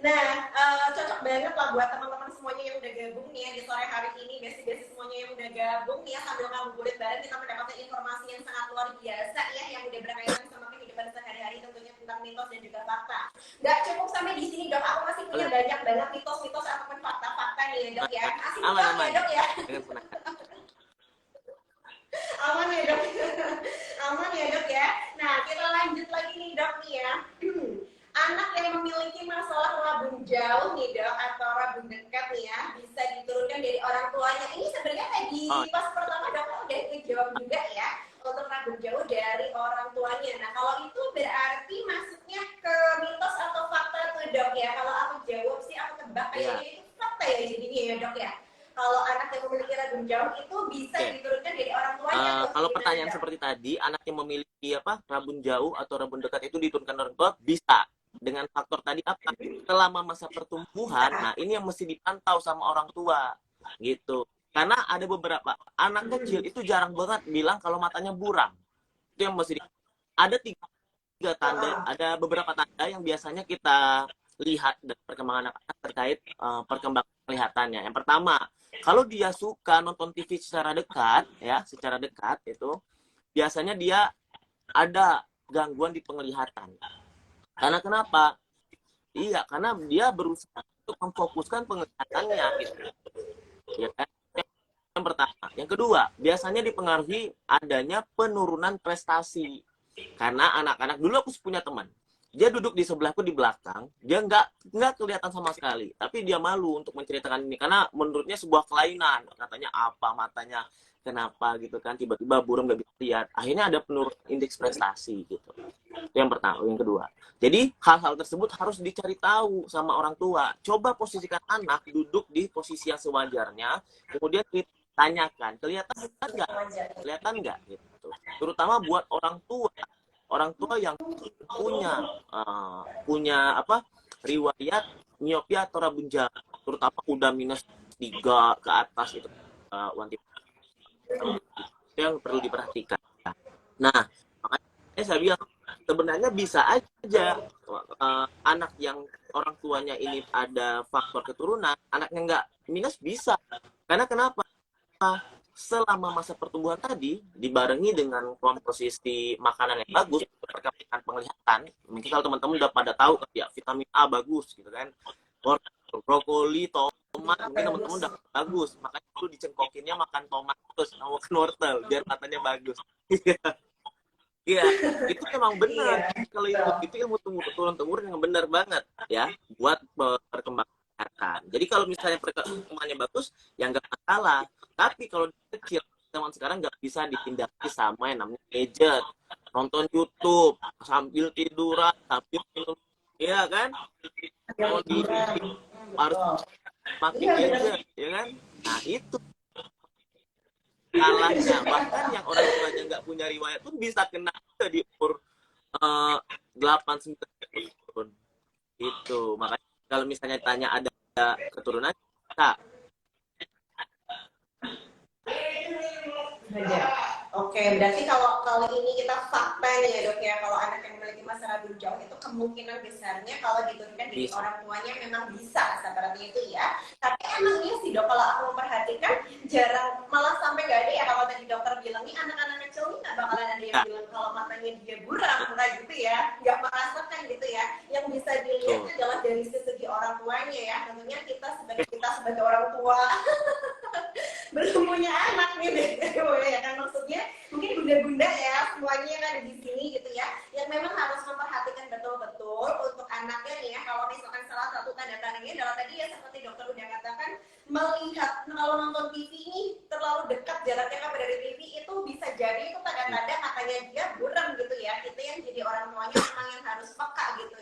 Nah, cocok banget lah buat teman-teman semuanya yang udah gabung nih ya di sore hari ini, basic-basic semuanya yang udah gabung nih ya sambil ngabuburit bareng kita mendapatkan informasi yang sangat luar biasa ya yang udah berkaitan sama kehidupan sehari-hari tentunya tentang mitos dan juga fakta. Gak cukup sampai di sini dok, aku masih punya banyak banget mitos-mitos ataupun fakta-fakta nih ya dok ya. Masih Aman, bukan aman. ya dok ya? Jangan pernah. Aman ya dok? Aman ya dok ya? Nah, kita lanjut lagi nih dok nih ya. Anak yang memiliki masalah rabun jauh nih dok atau rabun dekat nih ya bisa diturunkan dari orang tuanya. Ini sebenarnya tadi Oh, pas pertama dok udah dijawab juga ya untuk rabun jauh dari orang tuanya. Nah kalau itu berarti masuknya ke mitos atau fakta tuh dok ya. Kalau aku jawab sih aku tebak iya. kayaknya itu fakta ya jadinya ya dok ya. Kalau anak yang memiliki rabun jauh itu bisa Oke. diturunkan dari orang tuanya tuh. Kalau Gimana pertanyaan dok? seperti tadi, anak yang memiliki apa rabun jauh atau rabun dekat itu diturunkan orang tua bisa dengan faktor tadi apa? Selama masa pertumbuhan, Bisa. nah ini yang mesti dipantau sama orang tua gitu. Karena ada beberapa anak kecil itu jarang banget bilang kalau matanya buram. Itu yang mesti ada tiga tanda, ada beberapa tanda yang biasanya kita lihat dari perkembangan anak-anak terkait perkembangan kelihatannya. Yang pertama, kalau dia suka nonton TV secara dekat, ya, secara dekat itu biasanya dia ada gangguan di penglihatan. Karena kenapa? Iya, karena dia berusaha untuk memfokuskan penglihatannya gitu. Ya kan? Yang pertama. Yang kedua, biasanya dipengaruhi adanya penurunan prestasi. Karena anak-anak dulu aku punya teman, dia duduk di sebelahku di belakang, dia nggak kelihatan sama sekali, tapi dia malu untuk menceritakan ini karena menurutnya sebuah kelainan, katanya apa matanya kenapa gitu kan tiba-tiba buram nggak bisa lihat, akhirnya ada penurunan indeks prestasi gitu. Itu yang pertama. Yang kedua, jadi hal-hal tersebut harus dicari tahu sama orang tua. Coba posisikan anak duduk di posisi yang sewajarnya, kemudian ditanyakan kelihatan nggak gitu, terutama buat orang tua yang punya punya apa riwayat miopia atau rabun jauh, terutama udah -3 ke atas itu wanti itu yang perlu diperhatikan. Nah, makanya saya bilang sebenarnya bisa aja anak yang orang tuanya ini ada faktor keturunan, anaknya nggak minus bisa. Karena kenapa? Selama masa pertumbuhan tadi dibarengi dengan komposisi makanan yang bagus, perkembangan penglihatan, mungkin kalau teman-teman udah pada tahu ya vitamin A bagus gitu kan, brokoli, tomat, mungkin teman-teman udah bagus, makanya itu dicengkokinnya makan tomat terus sama makan wortel biar matanya bagus. Iya, itu memang benar. Kalau itu ilmu turun-temurun yang benar banget ya buat perkembangan kesehatan. Jadi kalau misalnya perkembangannya bagus, ya nggak masalah. Tapi kalau kecil, zaman sekarang nggak bisa ditindaki sama yang namanya gadget, nonton YouTube sambil tiduran, sambil minum, ya kan? Mau di harus pakai gadget, ya kan? Nah itu salahnya. Bahkan yang orang tuanya nggak punya riwayat pun bisa kena di umur 8-9 tahun. Itu makanya kalau misalnya tanya ada keturunan, tak. Oke, berarti kalau kali ini kita fakta nih ya dok ya, kalau anak yang memiliki masa rabun jauh itu kemungkinan besarnya kalau diturunkan dari orang tuanya memang bisa seperti itu ya. Tapi emang iya sih dok, kalau aku memperhatikan jarang, malah sampai gak ada ya kalau tadi dokter bilang nih anak-anak kecil nih nggak bakalan ada yang Ya. bilang kalau matanya dia buram kayak gitu ya, nggak merasakan gitu ya. Yang bisa dilihat adalah dari segi orang tuanya ya. Tentunya kita sebagai orang tua belum punya anak nih deh, ya kan, maksudnya mungkin bunda-bunda ya semuanya yang ada di sini gitu ya, yang memang harus memperhatikan betul-betul untuk anaknya nih ya. Kalau misalkan salah satu tanda-tandanya adalah tadi ya seperti dokter udah katakan, melihat kalau nonton TV ini terlalu dekat jaraknya kan dari TV, itu bisa jadi itu tanda-tanda matanya dia buram gitu ya. Kita yang jadi orang tuanya memang yang harus peka gitu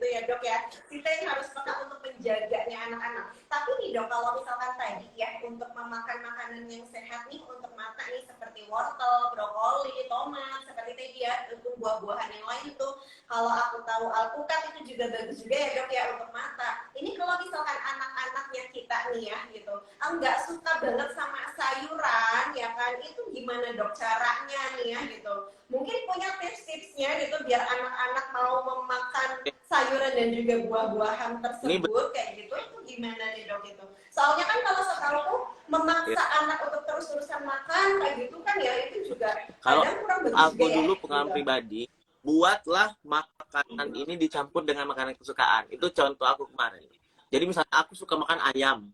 ya dok ya, kita yang harus peka untuk menjaganya anak-anak. Tapi nih dok, kalau misalkan tadi ya untuk memakan makanan yang sehat nih untuk mata nih seperti wortel, brokoli, tomat, seperti tadi ya, untuk buah-buahan yang lain tuh, kalau aku tahu alpukat itu juga bagus juga ya dok ya untuk mata. Ini kalau misalkan anak-anaknya kita nih ya gitu, enggak suka banget sama sayuran ya kan, itu gimana dok caranya nih ya gitu? Mungkin punya tips-tipsnya gitu biar anak-anak mau memakan sayuran dan juga buah-buahan tersebut kayak gitu, itu gimana nih dok itu? Soalnya kan kalau setahu memaksa anak untuk terus-terusan makan kayak gitu kan ya, itu juga Kalau kadang kurang bagus aku juga ya. dulu pengalaman Gitu. pribadi, buatlah makanan ini dicampur dengan makanan kesukaan. Itu contoh aku kemarin. Jadi misalnya aku suka makan ayam,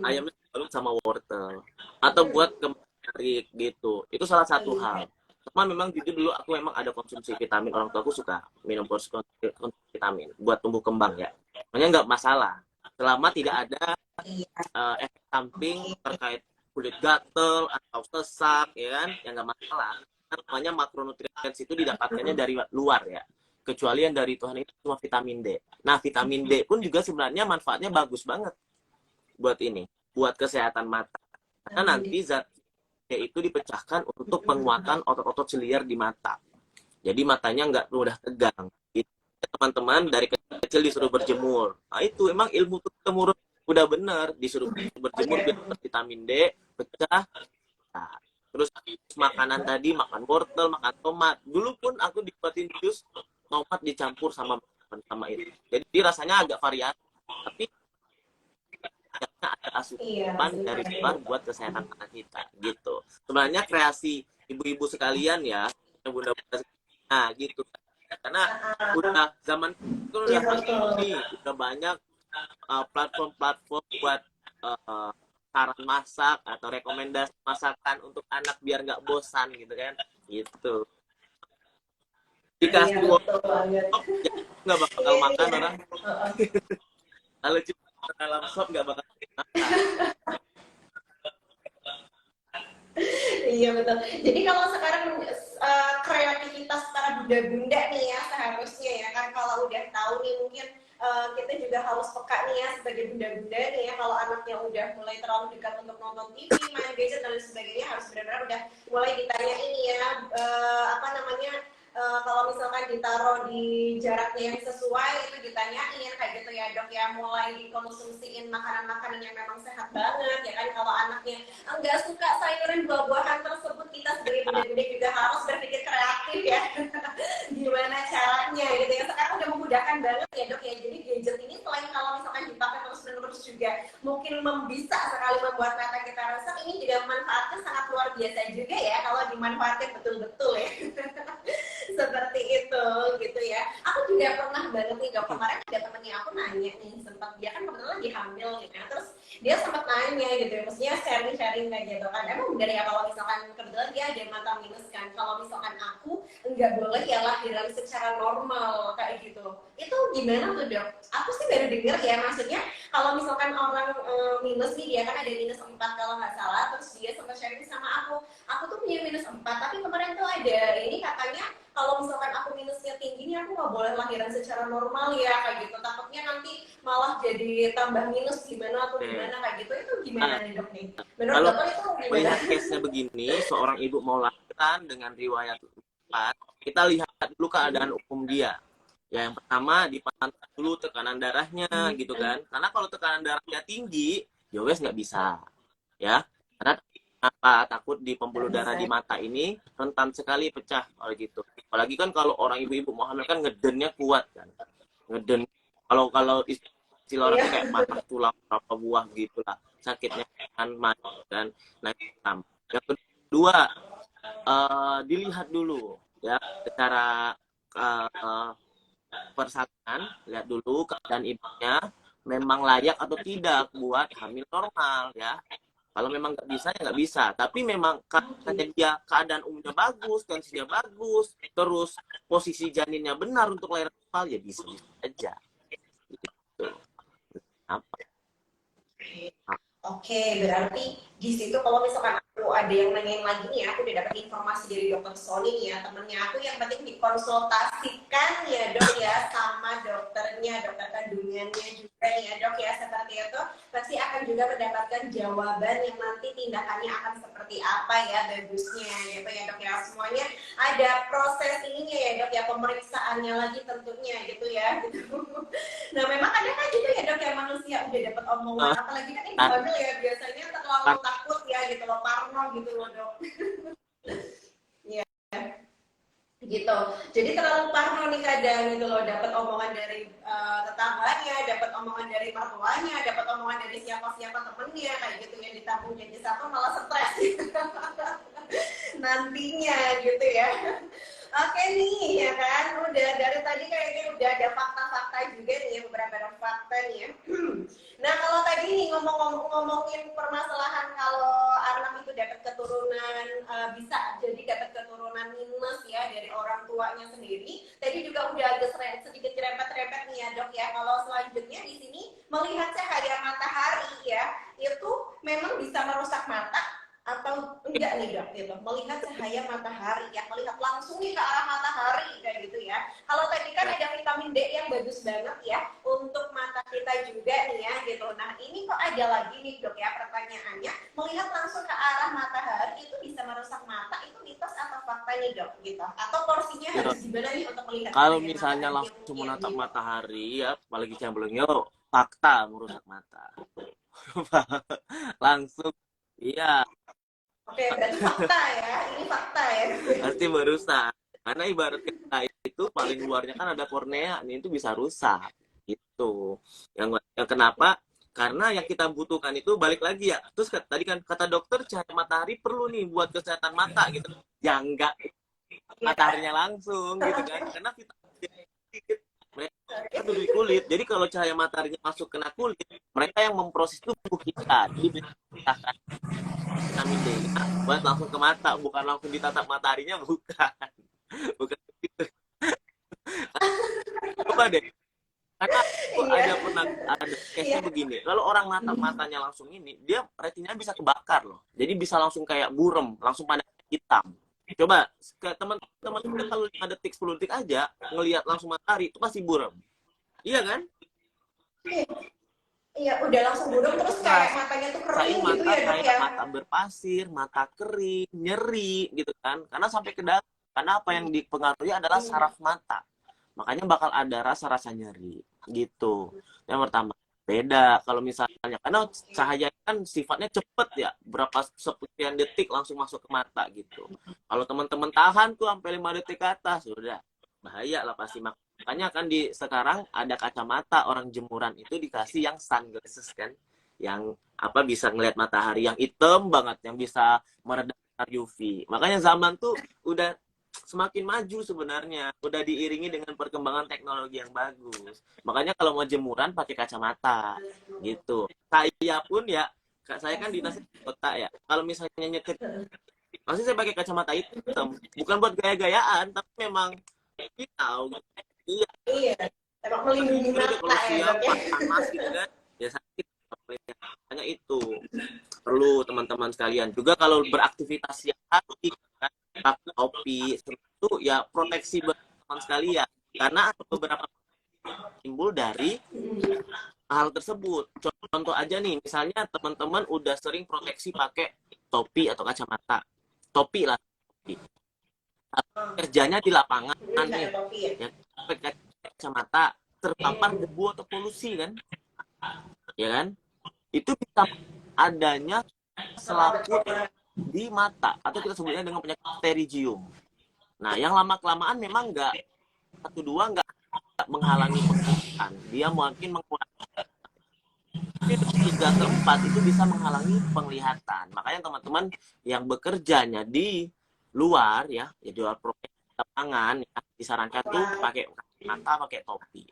ayamnya dibalut sama wortel, atau buat kemari gitu. Itu salah satu hal. Cuma memang jujur dulu aku memang ada konsumsi vitamin. Orang tua aku suka minum konsumsi vitamin buat tumbuh kembang ya. Makanya nggak masalah. Selama tidak ada efek samping terkait kulit gatel atau sesak ya kan, yang nggak masalah. Namanya makronutrien itu didapatkannya dari luar ya, kecuali yang dari Tuhan itu cuma vitamin D. Nah vitamin D pun juga sebenarnya manfaatnya bagus banget buat ini, buat kesehatan mata, karena nanti zat D itu dipecahkan untuk penguatan otot-otot seliar di mata, jadi matanya nggak mudah tegang. Teman-teman dari kecil disuruh berjemur, nah itu emang ilmu temurun udah bener, disuruh berjemur biar vitamin D pecah. Nah, terus makanan tadi, makan wortel, makan tomat. Dulu pun aku dibuatin jus tomat dicampur sama itu. Jadi rasanya agak variatif, tapi ada asupan dari luar buat kesehatan anak kita gitu. Sebenarnya kreasi ibu-ibu sekalian ya, bunda-bunda, nah gitu. Karena udah zaman itu udah banyak platform-platform buat saran masak atau rekomendasi masakan untuk anak biar nggak bosan gitu kan, gitu. Dikasih workshop nggak bakal makan orang. Kalau cuma dalam sop nggak bakal makan. Iya betul. Jadi kalau sekarang kreativitas para bunda-bunda nih ya seharusnya ya kan, kalau udah tahu nih mungkin kita juga harus peka nih ya sebagai bunda-bunda nih ya, kalau anaknya udah mulai terlalu dekat untuk nonton TV, main gadget dan sebagainya, harus benar-benar udah mulai ditanya ini ya apa namanya, kalau misalkan ditaruh di jaraknya yang sesuai itu ditanyain kayak gitu ya dok ya, mulai dikonsumsiin makanan-makanan yang memang sehat banget ya kan. Kalau anaknya enggak suka sayuran buah-buahan tersebut, kita sebagai bunda-bunda juga harus berpikir kreatif ya gimana caranya gitu ya. Sekarang udah memudahkan banget ya dok ya, jadi gadget ini selain kalau misalkan dipakai terus-menerus juga mungkin bisa sekali membuat mata kita rusak, ini juga manfaatnya sangat luar biasa juga ya kalau dimanfaatkan betul-betul ya seperti itu gitu ya. Aku juga pernah banget nih dok, kemarin ada temennya aku nanya nih, sempat dia kan kebetulan lagi hamil gitu ya, terus dia sempat nanya gitu ya, maksudnya sharing-sharing kayak gitu kan, emang bener ya kalau misalkan kebetulan dia ada mata minus kan, kalau misalkan aku nggak boleh ya lahiran secara normal kayak gitu, itu gimana tuh dok? Aku sih baru denger ya, maksudnya kalau misalkan orang minus nih, dia kan ada minus 4 kalau nggak salah, terus dia sempat sharing sama aku tuh punya minus 4, tapi kemarin tuh ada ini katanya kalau misalkan aku minusnya tinggi nih, aku nggak boleh lahiran secara normal ya kayak gitu, takutnya nanti malah jadi tambah minus gimana atau gimana kayak gitu, itu gimana nih dok nih? Menurut Kalau dokter itu gimana? melihat case-nya begini, seorang ibu mau lahiran dengan riwayat 4, kita lihat dulu keadaan umum dia. Ya, yang pertama dipantau dulu tekanan darahnya gitu kan. Karena kalau tekanan darahnya tinggi, ya wes nggak bisa. Ya, karena apa, takut di pembuluh darah di mata ini rentan sekali pecah kalau gitu. Apalagi kan kalau orang ibu-ibu mau hamil kan ngedennya kuat kan. Ngeden kalau istilah orang kayak patah tulang berapa buah gitulah. Sakitnya kan mati kan. Nah, yang kedua dilihat dulu ya secara uh, persalinan, lihat dulu keadaan ibunya memang layak atau tidak buat hamil normal ya. Kalau memang nggak bisa ya nggak bisa. Tapi memang katanya dia keadaan umumnya bagus, tensinya bagus, terus posisi janinnya benar untuk lahiran normal ya bisa, bisa aja. Gitu. Apa? Oke, berarti di situ kalau misalkan aku ada yang nanyain lagi nih, aku udah dapat informasi dari dokter Sony nih ya, temennya aku yang penting dikonsultasikan ya dok ya, sama dokternya, dokter kandungannya juga nih ya dok ya, seperti itu pasti akan juga mendapatkan jawaban yang nanti tindakannya akan seperti apa ya bagusnya gitu ya dok ya. Semuanya ada proses ininya ya dok ya, pemeriksaannya lagi tentunya gitu ya. Nah memang ada kan juga ya dok ya manusia udah dapat omongan, apalagi kan ini hamil ya biasanya terlalu takut ya gitu loh, parno gitu loh dok. Ya gitu, jadi terlalu parno nih kadang gitu loh, dapat omongan dari tetangganya, dapat omongan dari mertuanya, dapat omongan dari siapa-siapa temennya kayak gitu ya, ditanggung jadi satu malah stres nantinya gitu ya. Oke nih ya kan, udah dari tadi kayaknya udah ada fakta-fakta juga nih ya, beberapa fakta nih ya. Nah kalau tadi nih ngomongin permasalahan kalau anak itu dapat keturunan, bisa jadi dapat keturunan minus ya dari orang tuanya sendiri. Tadi juga udah agak sedikit rempet-rempet nih ya dok ya. Kalau selanjutnya di sini melihat cahaya matahari ya, itu memang bisa merusak mata atau enggak nih dok gitu, melihat cahaya matahari ya, melihat langsung nih ke arah matahari kayak gitu ya. Kalau tadi kan ada vitamin D yang bagus banget ya untuk mata kita juga nih ya gitu. Nah ini kok ada lagi nih dok ya pertanyaannya, melihat langsung ke arah matahari itu bisa merusak mata, itu mitos atau fakta nih dok gitu, atau porsinya harus gimana nih untuk melihat kalau misalnya langsung menatap gitu. matahari ya, apalagi cemplung yo, fakta merusak mata. Langsung iya. Oke, berarti fakta ya, ini fakta ya. Pasti merusak. Karena ibarat kita itu paling luarnya kan ada kornea, nih itu bisa rusak. Gitu. Yang kenapa? Karena yang kita butuhkan itu balik lagi ya. Terus tadi kan kata dokter cahaya matahari perlu nih buat kesehatan mata gitu. Ya enggak mataharinya langsung gitu kan. Karena vitamin D sedikit mereka tuh di kulit. Jadi kalau cahaya mataharinya masuk kena kulit, mereka yang memproses tubuh kita. Jadi kita vitamin D-nya buat langsung ke mata, bukan langsung ditatap mataharinya, bukan. Bukan gitu. Coba deh. Karena aku ada pernah ada case-nya begini. Kalau orang natap matanya langsung ini, dia retinanya bisa kebakar loh. Jadi bisa langsung kayak burem, langsung pada hitam. Coba ke teman-teman kita kalau 5 detik 10 detik aja ngelihat langsung matahari itu pasti burem. Iya kan? Iya, udah langsung burung terus kayak matanya tuh kering mata, gitu ya dok kayak ya. mata berpasir, mata kering, nyeri gitu kan. Karena sampai ke dalam. Karena apa yang dipengaruhi adalah saraf mata. Makanya bakal ada rasa-rasa nyeri gitu. Yang pertama. Beda kalau misalnya karena cahaya kan sifatnya cepet ya, berapa sekian detik langsung masuk ke mata gitu. Kalau teman-teman tahan tuh sampai 5 detik ke atas, sudah bahaya lah pasti. Makanya kan di sekarang ada kacamata orang jemuran itu dikasih yang sunglasses kan, yang apa bisa ngelihat matahari yang hitam banget, yang bisa meredam UV. Makanya zaman tuh udah semakin maju sebenarnya, udah diiringi dengan perkembangan teknologi yang bagus. Makanya kalau mau jemuran pakai kacamata gitu. Saya pun ya, saya kan dinas kota ya. Kalau misalnya nyetir, pasti saya pakai kacamata hitam. Bukan buat gaya-gayaan, tapi memang tahu. Iya. Iya, emang melindungi Kalau mata ya siang dok ya. panas gitu kan, ya sakit. Hanya itu perlu teman-teman sekalian. Juga kalau beraktivitas yang hari, kan, pakai topi itu ya proteksi buat teman sekalian. Karena ada beberapa timbul dari hal tersebut. Contoh aja nih, misalnya teman-teman udah sering proteksi pakai topi atau kacamata. Topi lah. Kerjanya di lapangan nih, ya, pakai kacamata terpapar debu atau polusi kan, ya kan? Itu bisa adanya selaput di mata atau kita sebutnya dengan penyakit pterygium. Nah, yang lama kelamaan memang nggak satu dua nggak menghalangi penglihatan, dia mungkin mengurangi. Tiga keempat itu bisa menghalangi penglihatan. Makanya teman-teman yang bekerjanya di luar ya, di luar proteksi tangan ya, disarankan tuh pakai kacamata, pakai topi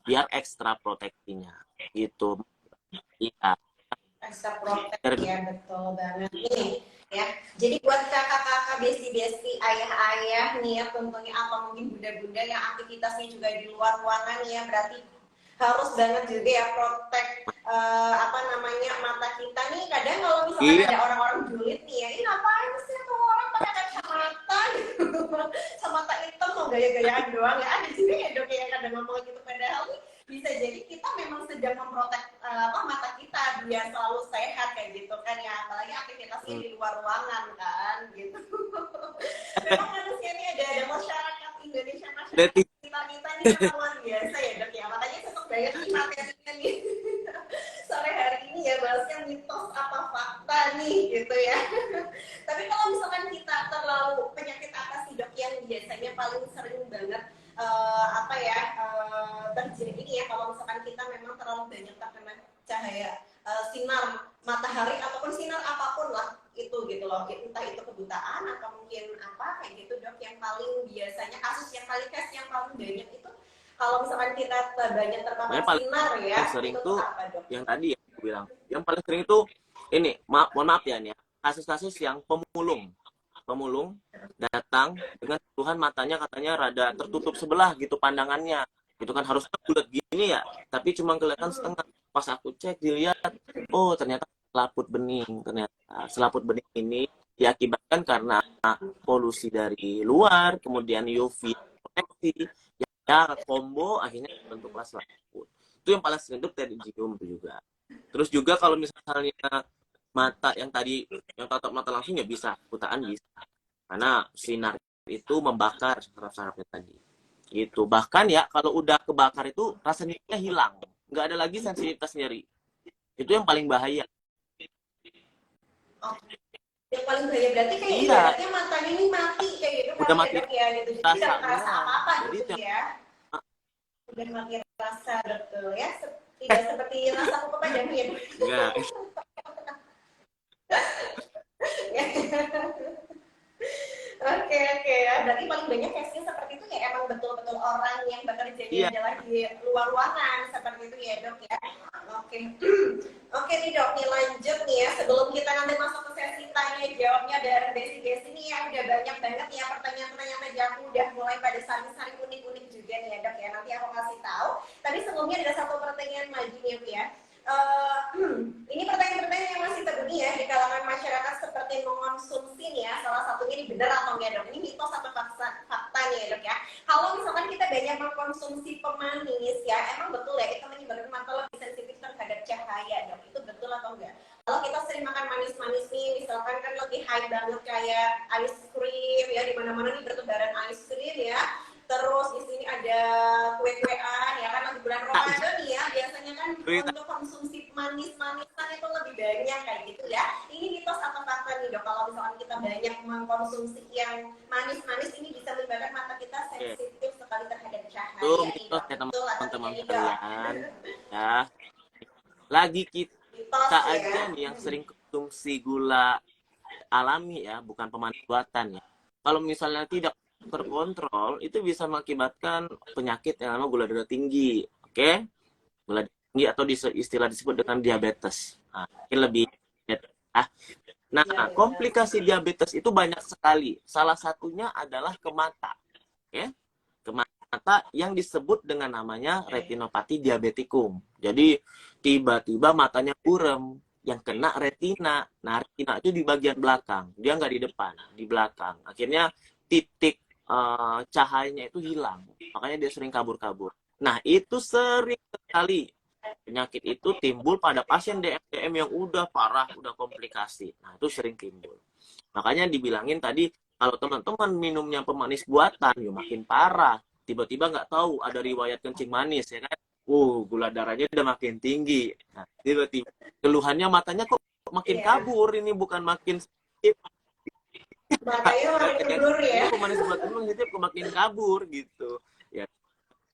biar ekstra proteksinya gitu. Iya. Extra protect ya, betul banget nih ya. Jadi buat kakak-kakak, besti-besti, ayah-ayah nih ya, tentunya apa mungkin bunda-bunda yang aktivitasnya juga di luar ruangan ya, berarti harus banget juga ya protect apa namanya mata kita nih. Kadang kalau misalkan Iya. ada orang-orang julid nih ya, ini ngapain sih tuh orang pakai kacamata gitu, kacamata hitam mau gaya-gayaan doang ya. Ada juga ya dok yang kadang ngomong gitu, padahal bisa jadi kita memang sedang memprotek mata kita biar selalu sehat kayak gitu kan ya, apalagi aktivitasnya di luar ruangan kan gitu. Memang manusia ini ada masyarakat Indonesia, masyarakat kita ini memang luar biasa ya dok ya, makanya cocok banget nih materinya nih sore hari ini ya, bahasnya mitos apa fakta nih gitu ya. Tapi kalau misalkan kita terlalu, penyakit apa sih dok yang biasanya paling sering banget terjadi ya kalau misalkan kita memang terlalu banyak terkena cahaya sinar matahari ataupun sinar apapun lah itu gitu loh, entah itu kebutaan atau mungkin apa kayak gitu dok, yang paling biasanya kasus yang paling banyak itu kalau misalkan kita banyak terpapar sinar ya, yang sering itu tuh apa dok? yang tadi ya aku bilang, yang paling sering itu ini, mohon maaf ya nih ya, kasus-kasus yang pemulung datang dengan keluhan matanya katanya rada tertutup sebelah gitu pandangannya, itu kan harusnya bulat gini ya, tapi cuma kelihatan setengah. Pas aku cek dilihat, oh ternyata selaput bening ini diakibatkan karena polusi dari luar, kemudian UV proteksi ya, combo akhirnya bentuklah selaput. Itu yang paling sering tercium juga. Terus juga kalau misalnya mata yang tadi, yang tatap mata langsung ya bisa, butaan bisa. Karena sinar itu membakar saraf-sarafnya tadi. Gitu. Bahkan ya kalau udah kebakar itu rasa nyerinya hilang. Nggak ada lagi sensitivitas nyeri. Itu yang paling bahaya. Oh, yang paling bahaya berarti kayak Iya. ibaratnya matanya ini mati kayak gitu Udah kan mati ya dok ya gitu. Jadi rasa, nggak kerasa apa-apa jadi gitu tiap, ya. Udah mati rasa, betul ya. Tidak seperti rasa kuku padamu ya dok. enggak. Oke ya, berarti paling banyak case-nya seperti itu ya, emang betul-betul orang yang bekerjanya Iya. adalah di luar ruangan seperti itu ya dok ya. Oke. Oke nih dok, nih lanjut nih ya, sebelum kita nanti masuk ke sesi tanya jawabnya dari besi-besi nih ya, udah banyak banget ya pertanyaan-pertanyaan tadi, aku udah mulai pada saling-saling unik-unik juga nih ya dok ya, nanti aku kasih tahu. Tapi sebelumnya ada satu pertanyaan lagi nih ya. Ini pertanyaan-pertanyaan yang masih terbunyi ya di kalangan masyarakat, seperti mengonsumsi nih ya, salah satunya ini benar atau enggak dok, ini mitos atau fakta nih ya dok ya. Kalau misalkan kita banyak mengkonsumsi pemanis ya, emang betul ya itu menyebabkan mata lebih sensitif terhadap cahaya dok, itu betul atau enggak? Kalau kita sering makan manis-manis nih, misalkan kan lagi high banget kayak ice cream ya, dimana-mana nih bertebaran ice cream ya, terus di sini ada kue-kuean ya kan, lagi bulan Ramadan nih ya, biasanya kan untuk konsumsi manis-manisan itu lebih banyak kayak gitu ya. Ini mitos atau fakta nih dok, kalau misalkan kita banyak mengkonsumsi yang manis-manis ini bisa menyebabkan mata kita sensitif sekali terhadap cahaya. Itu mitos ya teman-teman sekalian ya. Lagi kita aja nih yang sering konsumsi gula alami ya, bukan pemanis buatan ya. Kalau misalnya tidak terkontrol, itu bisa mengakibatkan penyakit yang namanya gula darah tinggi. Oke? Gula darah tinggi atau istilah disebut dengan diabetes. Nah, ini lebih Nah, komplikasi diabetes itu banyak sekali. Salah satunya adalah ke mata. Oke? Ke mata yang disebut dengan namanya retinopati diabeticum. Jadi tiba-tiba matanya burem, yang kena retina. Nah, retina itu di bagian belakang, dia nggak di depan, di belakang. Akhirnya titik cahayanya itu hilang, makanya dia sering kabur-kabur. Nah, itu sering sekali penyakit itu timbul pada pasien DM yang udah parah, udah komplikasi. Nah, itu sering timbul. Makanya dibilangin tadi, kalau teman-teman minumnya pemanis buatan, ya makin parah. Tiba-tiba nggak tahu ada riwayat kencing manis, ya kan? Gula darahnya udah makin tinggi. Nah, tiba-tiba keluhannya matanya kok makin kabur, ini bukan makin sedikit. Matanya makin blur ya. Pemanis buatan sensitif kok makin kabur gitu. Ya,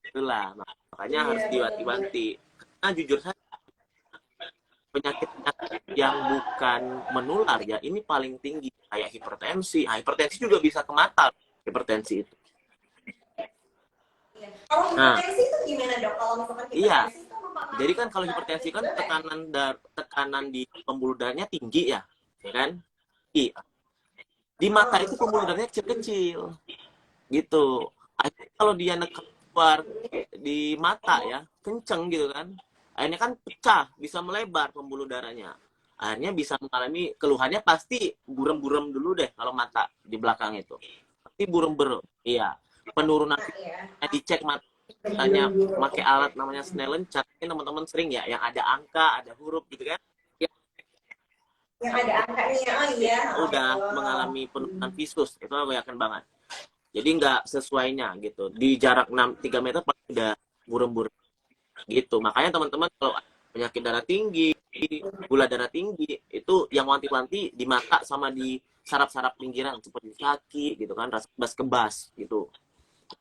itulah. Makanya harus diwanti-wanti. Nah, jujur saja, penyakit-penyakit yang bukan menular ya ini paling tinggi, kayak hipertensi. Nah, hipertensi juga bisa ke mata, hipertensi itu. Iya. Kalau Nah, hipertensi itu gimana dok? Kalau misalkan iya. hipertensi itu Jadi mempengaruhi kan kalau darah hipertensi tinggi kan juga ya? tekanan di pembuluh darahnya tinggi ya, ya kan? Iya. Di mata Oh, itu pembuluh darahnya kecil-kecil, gitu. Akhirnya kalau dia nekan keluar di mata ya, kenceng gitu kan. Akhirnya kan pecah, bisa melebar pembuluh darahnya. Akhirnya bisa mengalami keluhannya pasti burem-burem dulu deh kalau mata di belakang itu. Pasti burem-burem. Iya. Penurunan nah, ya. dicek matanya pakai alat namanya Snellen chart. Ini teman-teman sering ya yang ada angka, ada huruf gitu kan. Ya, Yang ada angkanya, oh iya, oh, udah betul. mengalami penurunan visus, itu aku yakin banget. Jadi nggak sesuainya gitu. Di jarak 3 meter pasti udah burem-burem gitu. Makanya teman-teman kalau penyakit darah tinggi, gula darah tinggi, itu yang wanti-wanti di mata sama di saraf-saraf pinggiran seperti kaki gitu kan, rasa kebas-kebas gitu.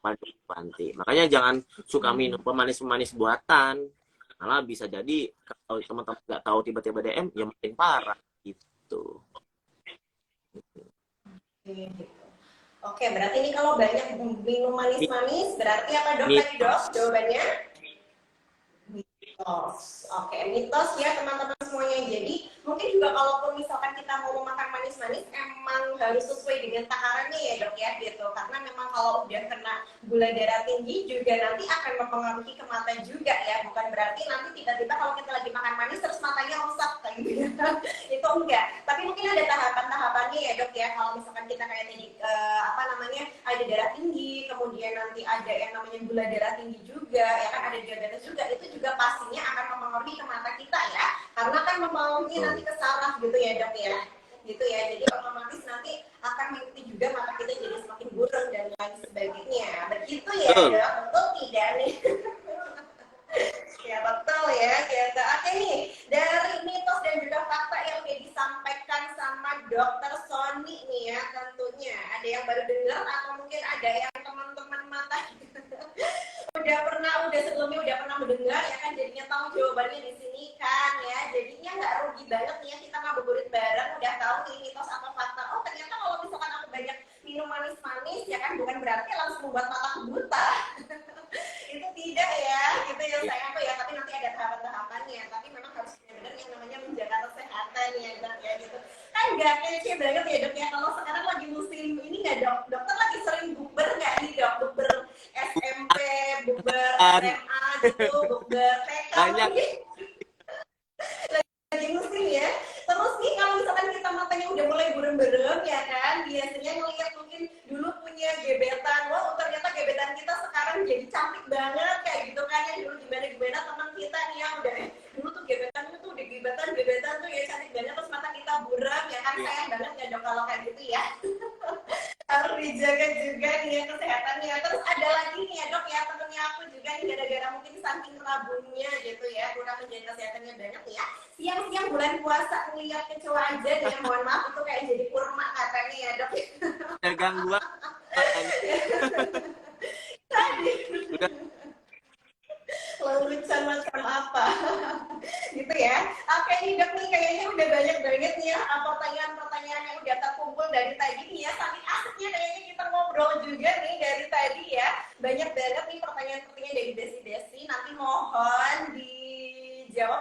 Wanti. Makanya jangan suka minum pemanis-pemanis buatan. Malah bisa jadi kalau teman-teman nggak tahu tiba-tiba DM ya makin parah gitu. Oke, berarti ini kalau banyak minum manis-manis, berarti apa dok tadi dok Mitos. jawabannya? Mitos. Oke, mitos ya teman-teman semuanya. Jadi mungkin juga kalaupun misalkan kita mau makan manis-manis, emang harus sesuai dengan takarannya ya dok ya gitu. Karena memang kalau udah kena gula darah tinggi juga nanti akan mempengaruhi ke mata juga ya. Bukan berarti nanti tiba-tiba kalau kita lagi makan manis terus matanya rusak kayak gitu. Itu enggak. Tapi mungkin ada tahapan-tahapannya ya dok ya. Kalau misalkan kita kayak tadi apa namanya ada darah tinggi, kemudian nanti ada yang namanya gula darah tinggi juga, ya kan ada diabetes juga, itu juga pastinya akan mempengaruhi ke mata kita ya, karena kan mempengaruhi nanti ke saraf gitu ya dok ya, gitu ya. Jadi otomatis nanti akan mengikuti juga mata kita jadi semakin burem dan lain sebagainya. Begitu ya Betul. dok, betul tidak nih? Ya betul ya gitu. Oke nih, dari mitos dan juga fakta yang udah disampaikan sama dokter Sony nih ya, tentunya ada yang baru dengar atau mungkin ada yang teman-teman mata udah sebelumnya udah pernah mendengar ya kan, jadinya tahu jawabannya di sini kan ya, jadinya nggak rugi banget nih ya kita ngabuburit bareng, udah tahu nih mitos atau fakta. Oh ternyata kalau misalkan aku banyak minum manis-manis ya kan bukan berarti langsung membuat mataku buta. Itu tidak ya, gitu ya Ya. sayang tuh ya, tapi nanti ada tahapan-tahapannya, tapi memang harus benar-benar yang namanya menjaga kesehatan ya dok ya gitu. Kan nggak kece banget ya dok ya, kalau sekarang lagi musim ini nggak dok, dokter lagi sering bukber nggak nih dok, bukber SMP, bukber SMA gitu, bukber TK Banyak. mungkin lagi musim ya. Terus nih kalau misalkan kita matanya udah mulai burem-burem ya kan, biasanya ngeliat mungkin dulu punya gebetan, wah ternyata gebetan kita sekarang jadi cantik banget kayak gitu kan ya, dulu gimana-gimana teman kita nih yang udah dulu tuh gebetannya tuh udah gebetan tuh ya cantik banget, terus mata kita buram ya kan, Ya. sayang banget ya dok kalau kayak gitu ya. Harus dijaga juga nih ya kesehatannya. Terus ada lagi nih ya dok ya, temennya aku juga nih gara-gara mungkin saking rabunnya gitu ya, kurang menjaga kesehatannya banget ya, siang-siang bulan puasa ngeliat kecoa aja nih, mohon maaf itu kayak jadi kurma katanya ya dok. Ada gangguan matanya. Udah. Lelucon macam apa gitu ya. Oke nih dok nih kayaknya udah banyak banget nih ya pertanyaan-pertanyaan yang udah terkumpul dari tadi nih ya, saking asiknya kayaknya kita ngobrol juga nih dari tadi ya, banyak banget nih pertanyaan-pertanyaan dari Desi. Nanti mohon dijawab,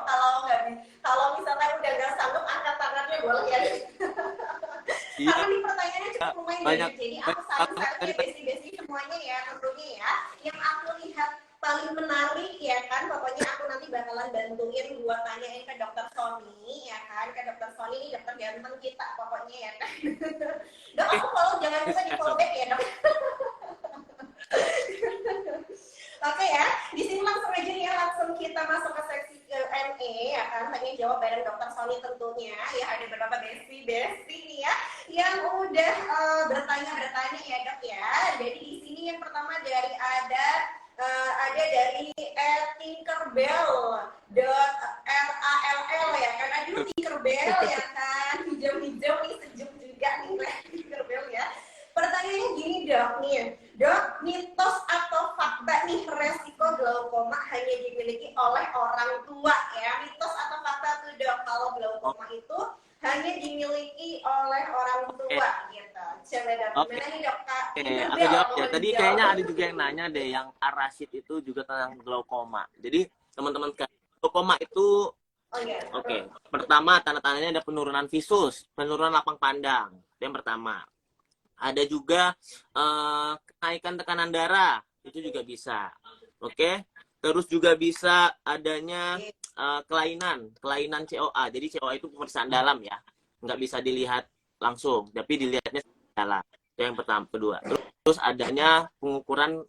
kalau misalkan udah nggak sanggup angkat tangannya boleh ya. Iya, Karena nih pertanyaannya cukup lumayan banyak banyak, jadi aku banyak banget salut-salut dari ya tadi. Desi semuanya ya tentunya ya. Yang aku lihat paling menarik ya kan, pokoknya aku nanti bakalan bantuin buat tanyain ke dokter Sony ya kan, ke dokter Sony ini dokter ganteng kita pokoknya ya kan. Dok aku follow, jangan lupa di follow back ya dok. Oke ya, di sini langsung aja nih ya, langsung kita masuk ke seksi Q&A ya kan, tanya jawab bareng dokter Sony tentunya ya. Ada beberapa besti nih ya yang udah bertanya ya dok ya. Jadi di sini yang pertama dari ada dari Tinkerbell .rall ya kan, aduh Tinkerbell ya kan, hijau-hijau nih sejuk juga nih Tinkerbell ya. Pertanyaannya gini dok nih, dok mitos atau fakta nih resiko glaukoma hanya dimiliki oleh orang tua ya, mitos atau fakta tuh dok? kalau glaukoma itu hanya dimiliki oleh orang tua gitu. Coba dok, gimana nih dok? Kak, Oke, aku jawab ya. Tadi kayaknya ada juga yang nanya deh, yang Arasid itu juga tentang glaukoma. Jadi teman-teman sekalian, glaukoma itu oke. Pertama, tanda-tandanya ada penurunan visus, penurunan lapang pandang. Itu yang pertama. Ada juga kenaikan tekanan darah, itu juga bisa. Oke. Terus juga bisa adanya kelainan COA. Jadi COA itu pemeriksaan dalam ya. Nggak bisa dilihat langsung, tapi dilihatnya dalam. Itu yang pertama, kedua. Terus adanya pengukuran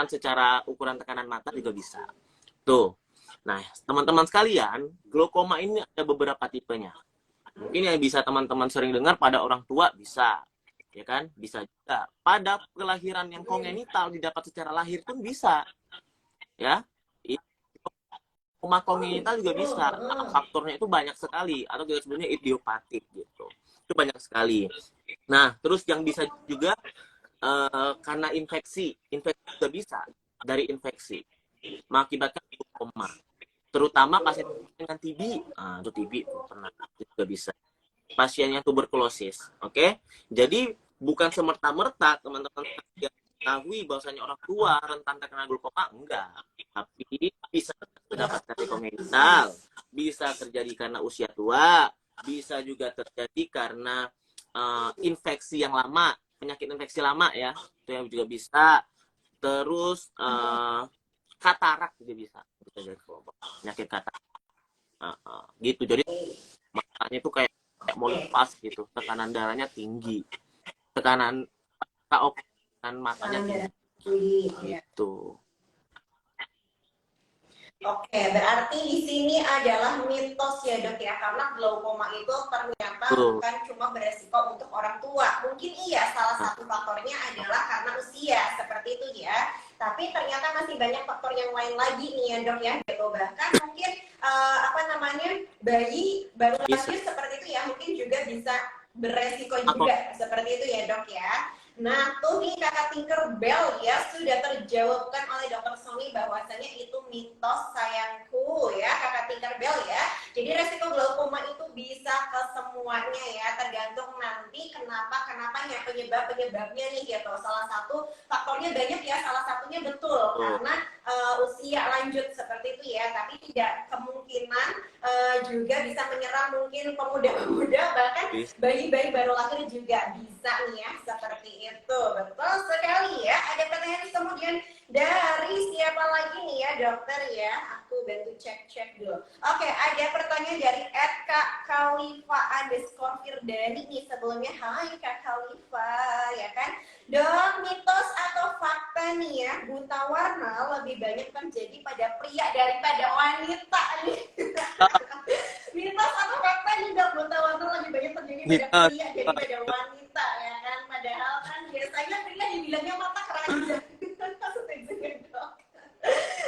secara ukuran tekanan mata juga bisa. Tuh. Nah, teman-teman sekalian, glaukoma ini ada beberapa tipenya. Mungkin yang bisa teman-teman sering dengar pada orang tua bisa, ya kan? Bisa juga. Pada kelahiran yang kongenital didapat secara lahir pun bisa, ya. Glaukoma kongenital juga bisa. Nah, faktornya itu banyak sekali, atau kita sebutnya idiopatik gitu. Itu banyak sekali. Nah, terus yang bisa juga karena infeksi juga bisa dari infeksi mengakibatkan glaukoma. Terutama pasien dengan TB, itu TB pernah juga bisa. Pasien yang tuberkulosis, oke? Jadi bukan semerta-merta teman-teman ketahui bahwasanya orang tua rentan terkena glaukoma, enggak. Tapi bisa terdapat dari kongenital, bisa terjadi karena usia tua, bisa juga terjadi karena infeksi yang lama, penyakit infeksi lama ya, itu yang juga bisa. Terus katarak juga bisa jadi penyakit katarak gitu. Jadi matanya itu kayak mau lepas gitu, tekanan darahnya tinggi, tekanan matanya tinggi gitu. Oke, berarti di sini adalah mitos ya dok ya, karena glaukoma itu ternyata bukan cuma beresiko untuk orang tua. Mungkin iya salah satu faktornya adalah karena usia, seperti itu ya. Tapi ternyata masih banyak faktor yang lain lagi nih ya dok ya. Gitu. Bahkan mungkin bayi baru lahir seperti itu ya, mungkin juga bisa beresiko juga seperti itu ya dok ya. Nah, tuh nih Kakak Tinkerbell ya sudah terjawabkan oleh Dokter Sony bahwasanya itu mitos sayangku ya Kakak Tinkerbell ya. Jadi resiko glaukoma itu bisa ke semuanya ya, tergantung nanti kenapanya penyebabnya nih gitu. Salah satu faktornya banyak ya, salah satunya betul karena usia lanjut seperti itu ya, tapi tidak kemungkinan juga bisa menyerang mungkin pemuda-pemuda, bahkan bayi-bayi baru lahir juga bisa nih ya, seperti itu. Betul sekali ya. Ada pertanyaan kemudian dari siapa lagi nih ya dokter ya, aku bantu cek dulu. Oke, ada pertanyaan dari @Kak_Khalifa_Firdani nih. Sebelumnya hai Kak Khalifa ya kan, dok, mitos atau fakta nih ya, buta warna lebih banyak terjadi pada pria daripada wanita nih. Mitos atau fakta nih dok, buta warna lebih banyak terjadi pada pria daripada wanita ya kan, padahal kan biasanya pria dibilangnya mata keranjang.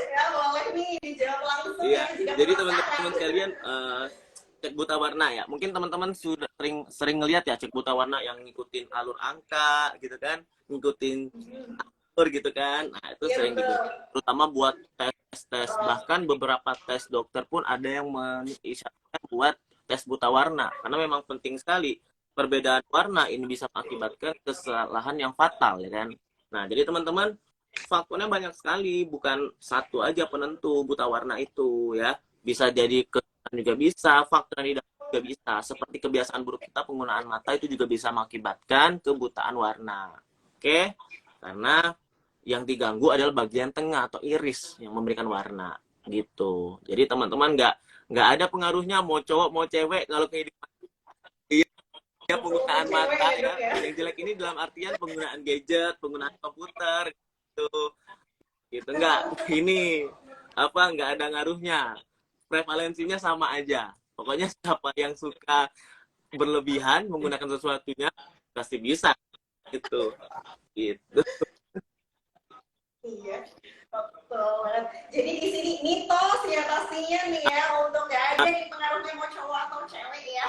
Ya boleh nih dijawab langsung ya. Jadi teman-teman sekalian, cek buta warna ya, mungkin teman-teman sudah sering ngelihat ya cek buta warna yang ngikutin alur angka gitu kan, ngikutin alur gitu kan. Nah itu sering gitu, terutama buat tes bahkan beberapa tes dokter pun ada yang mengisyaratkan buat tes buta warna karena memang penting sekali. Perbedaan warna ini bisa mengakibatkan kesalahan yang fatal ya kan. Nah jadi teman-teman, faktornya banyak sekali, bukan satu aja penentu buta warna itu ya. Bisa jadi keturunan juga bisa, faktor yang tidak juga bisa. Seperti kebiasaan buruk kita penggunaan mata itu juga bisa mengakibatkan kebutaan warna. Oke? Karena yang diganggu adalah bagian tengah atau iris yang memberikan warna gitu. Jadi teman-teman nggak ada pengaruhnya mau cowok mau cewek kalau kehidupan ya penggunaan mata ya. Yang jelek ini dalam artian penggunaan gadget, penggunaan komputer gitu enggak, ini enggak ada ngaruhnya, prevalensinya sama aja. Pokoknya siapa yang suka berlebihan menggunakan sesuatunya pasti bisa gitu. Iya, betul. Jadi di sini mitos ya pastinya nih ya, untuk nggak ada nih pengaruhnya mau cowok atau cewek ya.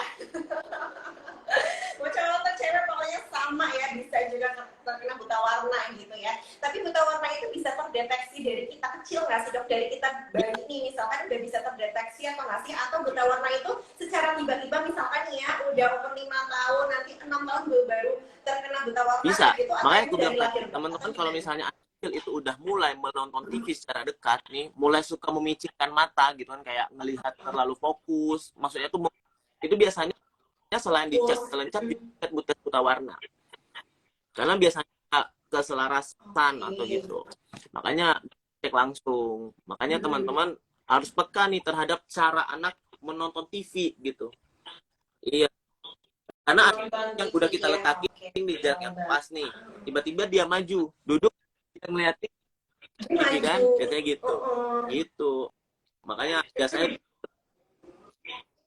Mau cowok atau cewek pokoknya sama ya, bisa juga terkena buta warna gitu ya. Tapi buta warna itu bisa terdeteksi dari kita kecil nggak sih dok? Dari kita bayi nih misalkan udah bisa terdeteksi apa nggak sih? Atau buta warna itu secara tiba-tiba misalkan nih ya udah umur 5 tahun, nanti 6 tahun baru terkena buta warna Bisa. gitu, atau Makanya itu aku bilang dari tadi, lahir? teman-teman kalau misalnya anak kecil itu udah mulai menonton TV secara dekat nih, mulai suka memicikkan mata gitu kan, kayak ngelihat terlalu fokus. Maksudnya tuh itu biasanya selain dicat, selain cat dicat buta warna. Karena biasanya keselarasan atau Oke. gitu. Makanya cek langsung. Makanya teman-teman harus peka nih terhadap cara anak menonton TV gitu. Iya, karena ada Nonton yang TV udah kita ya, letakin oke. di jarak yang pas nih, tiba-tiba dia maju, duduk, kita ngeliatin, pergi kan, Maju. biasanya gitu. Gitu. Makanya biasanya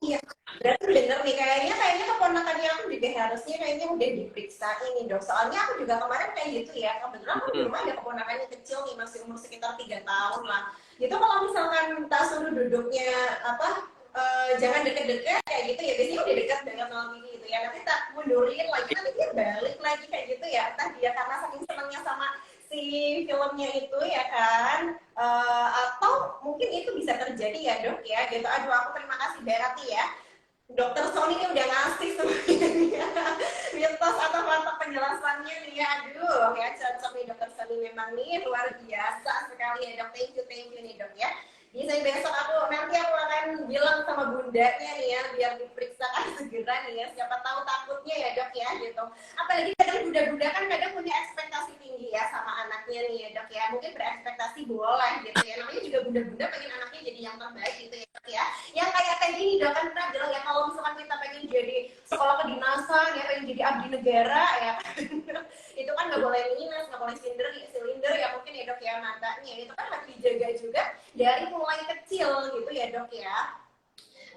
Iya, berarti bener nih, kayaknya keponakannya aku juga harusnya kayaknya udah diperiksa ini dok. Soalnya aku juga kemarin kayak gitu ya, kebetulan aku di rumah ada keponakannya kecil nih, masih umur sekitar 3 tahun lah. Itu kalau misalkan tak suruh duduknya apa, jangan deket-deket kayak gitu ya, biasanya udah dekat banget sama TV gitu ya, nanti tak mundurin lagi, nanti dia balik lagi kayak gitu ya, entah dia karena saking senangnya sama si filmnya itu ya kan. Atau mungkin itu bisa terjadi ya dok ya gitu. Aduh, aku terima kasih banget nih ya dokter Sony ini udah ngasih semuanya mitos atau fakta penjelasannya nih ya. Aduh ya, cocok nih dokter Sony, memang nih luar biasa sekali ya dok. Thank you nih dok ya. Bisa besok nanti aku akan bilang sama bundanya nih ya biar diperiksakan segera nih ya, siapa tahu takutnya ya dok ya gitu. Apalagi kadang bunda-bunda kan kadang punya ekspektasi tinggi ya sama anaknya nih ya dok ya, mungkin berekspektasi boleh gitu ya, namanya juga bunda-bunda pengen anaknya jadi yang terbaik gitu ya dok ya. Yang kayak gini dok kan pernah bilang ya, kalau misalkan kita pengen jadi sekolah kedinasan ya, pengen jadi abdi negara ya itu kan nggak boleh minus, nggak boleh silinder ya mungkin ya dok ya, matanya itu kan harus dijaga juga dari mulai kecil gitu ya dok ya.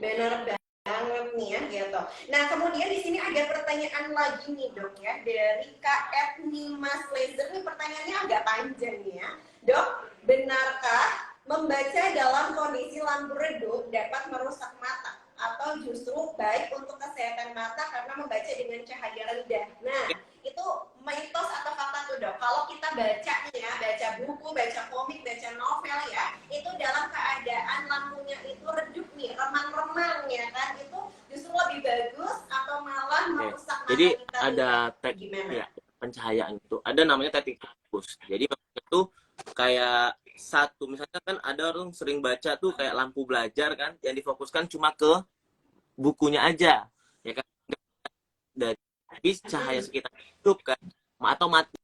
Benar banget nih ya gitu. Nah kemudian di sini ada pertanyaan lagi nih dok ya, dari Kak Nimas Laser. Nih pertanyaannya agak panjang nih ya dok. Benarkah membaca dalam kondisi lampu redup dapat merusak mata, atau justru baik untuk kesehatan mata karena membaca dengan cahaya rendah? Nah itu mitos atau fakta tuh dok, kalau kita baca nih ya, baca buku, baca komik, baca novel ya, itu dalam keadaan lampunya itu redup nih, remang-remang ya kan, itu justru lebih bagus atau malah merusak mata jadi kita ada nih? Gimana? ya, pencahayaan itu ada namanya teknik fokus. Jadi itu kayak satu, misalnya kan ada orang sering baca tuh kayak lampu belajar kan, yang difokuskan cuma ke bukunya aja, ya kan, dari cahaya sekitar hidup kan, atau mati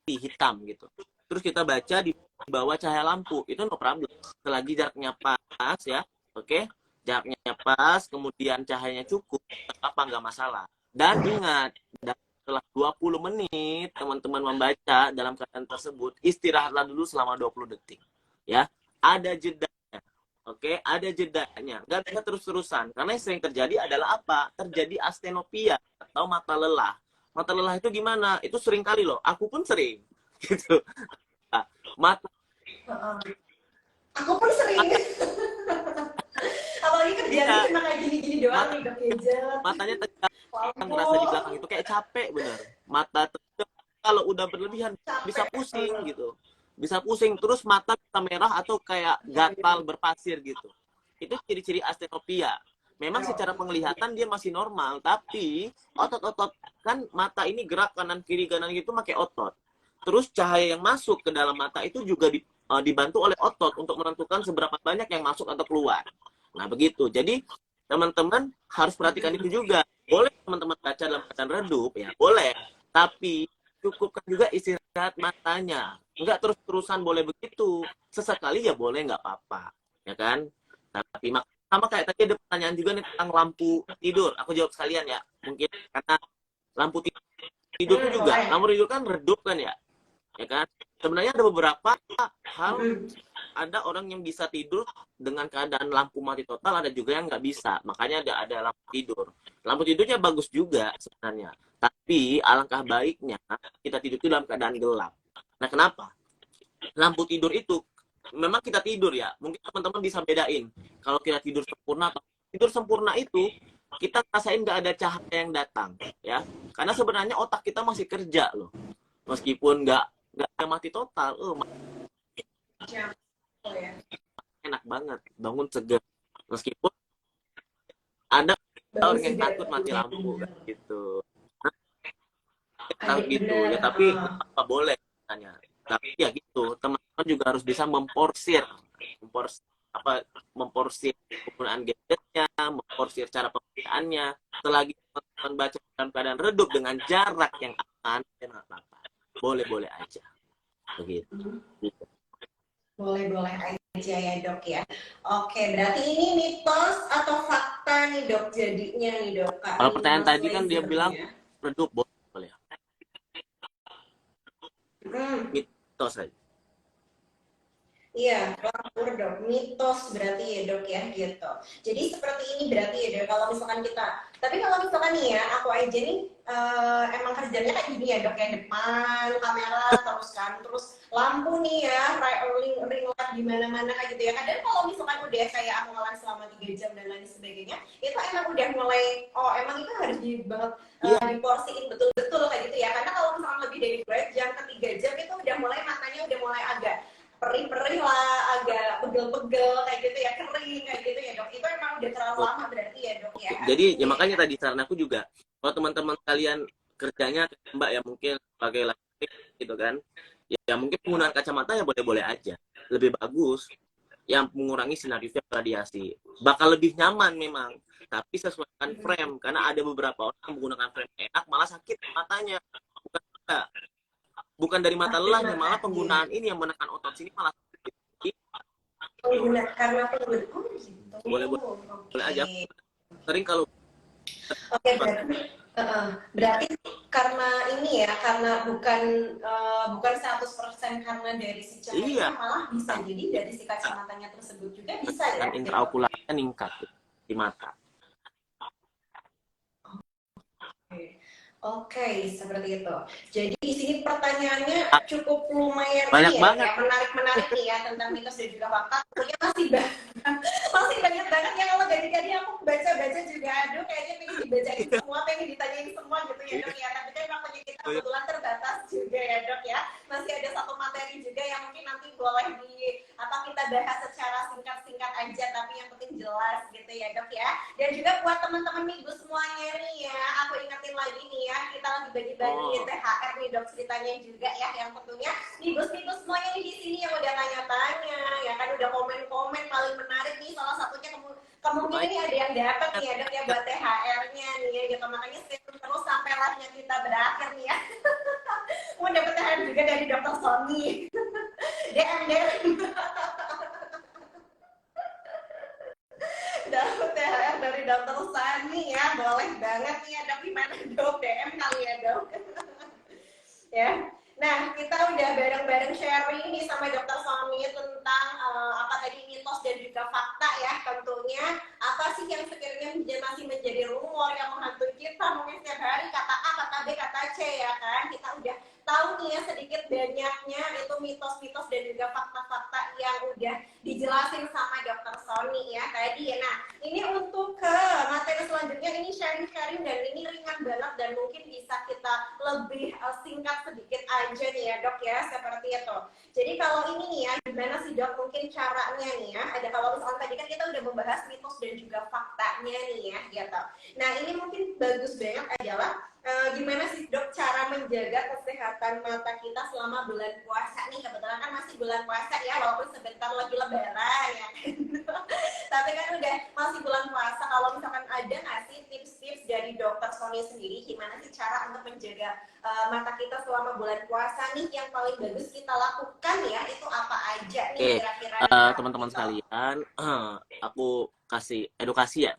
hitam gitu. Terus kita baca di bawah cahaya lampu, itu no problem. Selagi jaraknya pas ya, oke, jaraknya pas, kemudian cahayanya cukup, apa nggak masalah. Dan ingat, setelah 20 menit teman-teman membaca dalam keadaan tersebut, istirahatlah dulu selama 20 detik. Ya, ada jeda. Oke, ada jedanya. Nggak bisa terus-terusan. Karena yang sering terjadi adalah apa? Terjadi astenopia atau mata lelah. Mata lelah itu gimana? Itu sering kali loh. Aku pun sering. Gitu. Nah, mata Aku pun sering. Apalagi kerjanya iya, cuma kayak gini-gini doang nih dok, gadget, matanya tegang, ngerasa di belakang lampu, itu kayak capek bener. Mata tegang, kalau udah berlebihan bisa capek. pusing gitu. Bisa pusing, terus mata bisa merah atau kayak gatal berpasir gitu. Itu ciri-ciri astenopia. Memang secara penglihatan dia masih normal, tapi otot-otot kan mata ini gerak kanan kiri gitu pakai otot. Terus cahaya yang masuk ke dalam mata itu juga dibantu oleh otot untuk menentukan seberapa banyak yang masuk atau keluar. Nah begitu. Jadi teman-teman harus perhatikan itu juga. Boleh teman-teman baca dalam keadaan redup ya, boleh. Tapi cukupkan juga istirahat matanya. Enggak terus-terusan boleh begitu. Sesekali ya boleh, nggak apa-apa, ya kan? Tapi sama kayak tadi ada pertanyaan juga nih tentang lampu tidur. Aku jawab sekalian ya. Mungkin karena lampu tidur itu juga, Boleh. lampu tidur kan redup kan ya kan? Sebenarnya ada beberapa hal, ada orang yang bisa tidur dengan keadaan lampu mati total, ada juga yang nggak bisa. Makanya ada lampu tidur. Lampu tidurnya bagus juga sebenarnya. Tapi alangkah baiknya kita tidur itu dalam keadaan gelap. Nah kenapa? Lampu tidur itu memang kita tidur ya. Mungkin teman-teman bisa bedain. Kalau kita tidur sempurna atau tidur sempurna itu kita rasain nggak ada cahaya yang datang ya. Karena sebenarnya otak kita masih kerja loh. Meskipun nggak mati total, Ya. enak banget, bangun segar, Meskipun ada Bagus orang yang juga. takut mati lampu kan gitu. Tahu Adik gitu bener. ya, tapi nggak apa boleh tanya. Tapi ya gitu, teman-teman juga harus bisa memporsir apa memporsir penggunaan gadgetnya, memporsir cara penggunaannya. Selagi teman-teman baca dalam keadaan redup dengan jarak yang aman, ya nggak apa-apa. Boleh-boleh aja. Begitu. Gitu. Boleh-boleh aja ya dok ya. Oke, berarti ini mitos atau fakta nih dok jadinya nih dok Kak Kalau pertanyaan minus tadi kan dia bilang lasernya. redup, boleh. Hmm. Mitos aja. Iya, pelapor dok, mitos berarti ya dok ya gitu. Jadi seperti ini berarti ya dok, kalau misalkan kita, tapi kalau misalkan nih ya, aku aja nih emang kerjanya kayak gini ya dok ya, depan kamera terus kan, terus lampu nih ya, ring light di mana-mana kayak gitu ya. Kadang kalau misalkan udah kayak aku ngelan selama 3 jam dan lain sebagainya, itu emang udah mulai, oh emang itu harus di banget Iya, diporsiin betul-betul kayak gitu ya. Karena kalau misalkan lebih dari 2 jam ke 3 jam itu udah mulai matanya udah mulai agak perih-perih lah, agak pegel-pegel kayak gitu ya, kering kayak gitu ya dok. Itu emang udah terlalu lama berarti ya dok ya, jadi ya artinya makanya ya. tadi saran aku juga, kalau teman-teman kalian kerjanya Mbak ya mungkin sebagai laki gitu kan, ya mungkin penggunaan kacamata ya boleh-boleh aja, lebih bagus yang mengurangi sinar UV radiasi, bakal lebih nyaman memang, tapi sesuaikan frame karena ada beberapa orang yang menggunakan frame enak malah sakit matanya, bukan bukan dari mata Sakit lelahnya, malah matanya. penggunaan ini yang menekan otot sini malah sakit. Jadi, Pengguna karena pengguna. Oh gitu. boleh-boleh Oke. aja. Sering kalau Oke berarti berarti karena ini ya, karena bukan bukan 100% karena dari si iya cahayanya, malah bisa jadi dari si kacamatanya tersebut juga bisa kan ya gitu. intraokularnya meningkat di mata. Oke, seperti itu. Jadi di sini pertanyaannya Ah, cukup lumayan banyak ini ya, dok banget ya, menarik-menarik nih ya tentang mitos dan juga fakta. Tentunya masih banyak, masih banyak banget ya kalau dari tadi aku baca-baca juga, aduh kayaknya pengen dibacain semua, pengen ditanyain semua gitu ya dok ya. Tapi kan waktunya kita kebetulan terbatas juga ya dok ya. Masih ada satu materi juga yang mungkin nanti boleh kita bahas secara singkat-singkat aja, tapi yang penting jelas gitu ya dok ya. Dan juga buat teman-teman minggu semuanya nih ya, aku ingetin lagi nih ya, kita lagi bagi-bagi oh THR nih dok ceritanya juga ya, yang tentunya minggu semuanya nih di sini yang udah tanya-tanya, ya kan udah komen-komen paling menarik nih, salah satunya kemungkinan lumayan ini ada yang dapat nih ya dok ya buat THR-nya nih ya gitu, makanya stay tune terus sampai live-nya kita berakhir nih ya. Mau dapat THR juga dari dokter Sony. DM. Dapat THR dari dokter Sani ya, boleh banget nih ya dok, gimana dok, DM kali ya dok. Ya, nah kita udah bareng-bareng sharing nih sama dokter Sani tentang apa tadi mitos dan juga fakta ya, tentunya apa sih yang sekiranya masih menjadi rumor yang menghantui kita mungkin setiap hari, kata A, kata B, kata C ya kan, kita udah tahu nih ya sedikit banyaknya itu mitos-mitos dan juga fakta-fakta yang udah dijelasin sama dokter Sony ya tadi ya. Nah ini untuk ke materi selanjutnya, ini sharing-sharing dan ini ringan banget dan mungkin bisa kita lebih singkat sedikit aja nih ya dok ya, seperti itu. Jadi kalau ini nih ya, gimana sih dok mungkin caranya nih ya, ada kalau misalnya tadi kan kita udah membahas mitos dan juga faktanya nih ya gitu. Nah ini mungkin bagus banget adalah gimana sih dok cara menjaga kesehatan mata kita selama bulan puasa nih, kebetulan kan masih bulan puasa ya, walaupun sebentar lagi lebaran ya kan. Tapi kan udah masih bulan puasa, kalau misalkan ada nggak sih tips-tips dari dokter Sony sendiri gimana sih cara untuk menjaga mata kita selama bulan puasa nih, yang paling bagus kita lakukan ya itu apa aja nih oke, kira-kira nih dok teman-teman gitu. sekalian, aku kasih edukasi ya.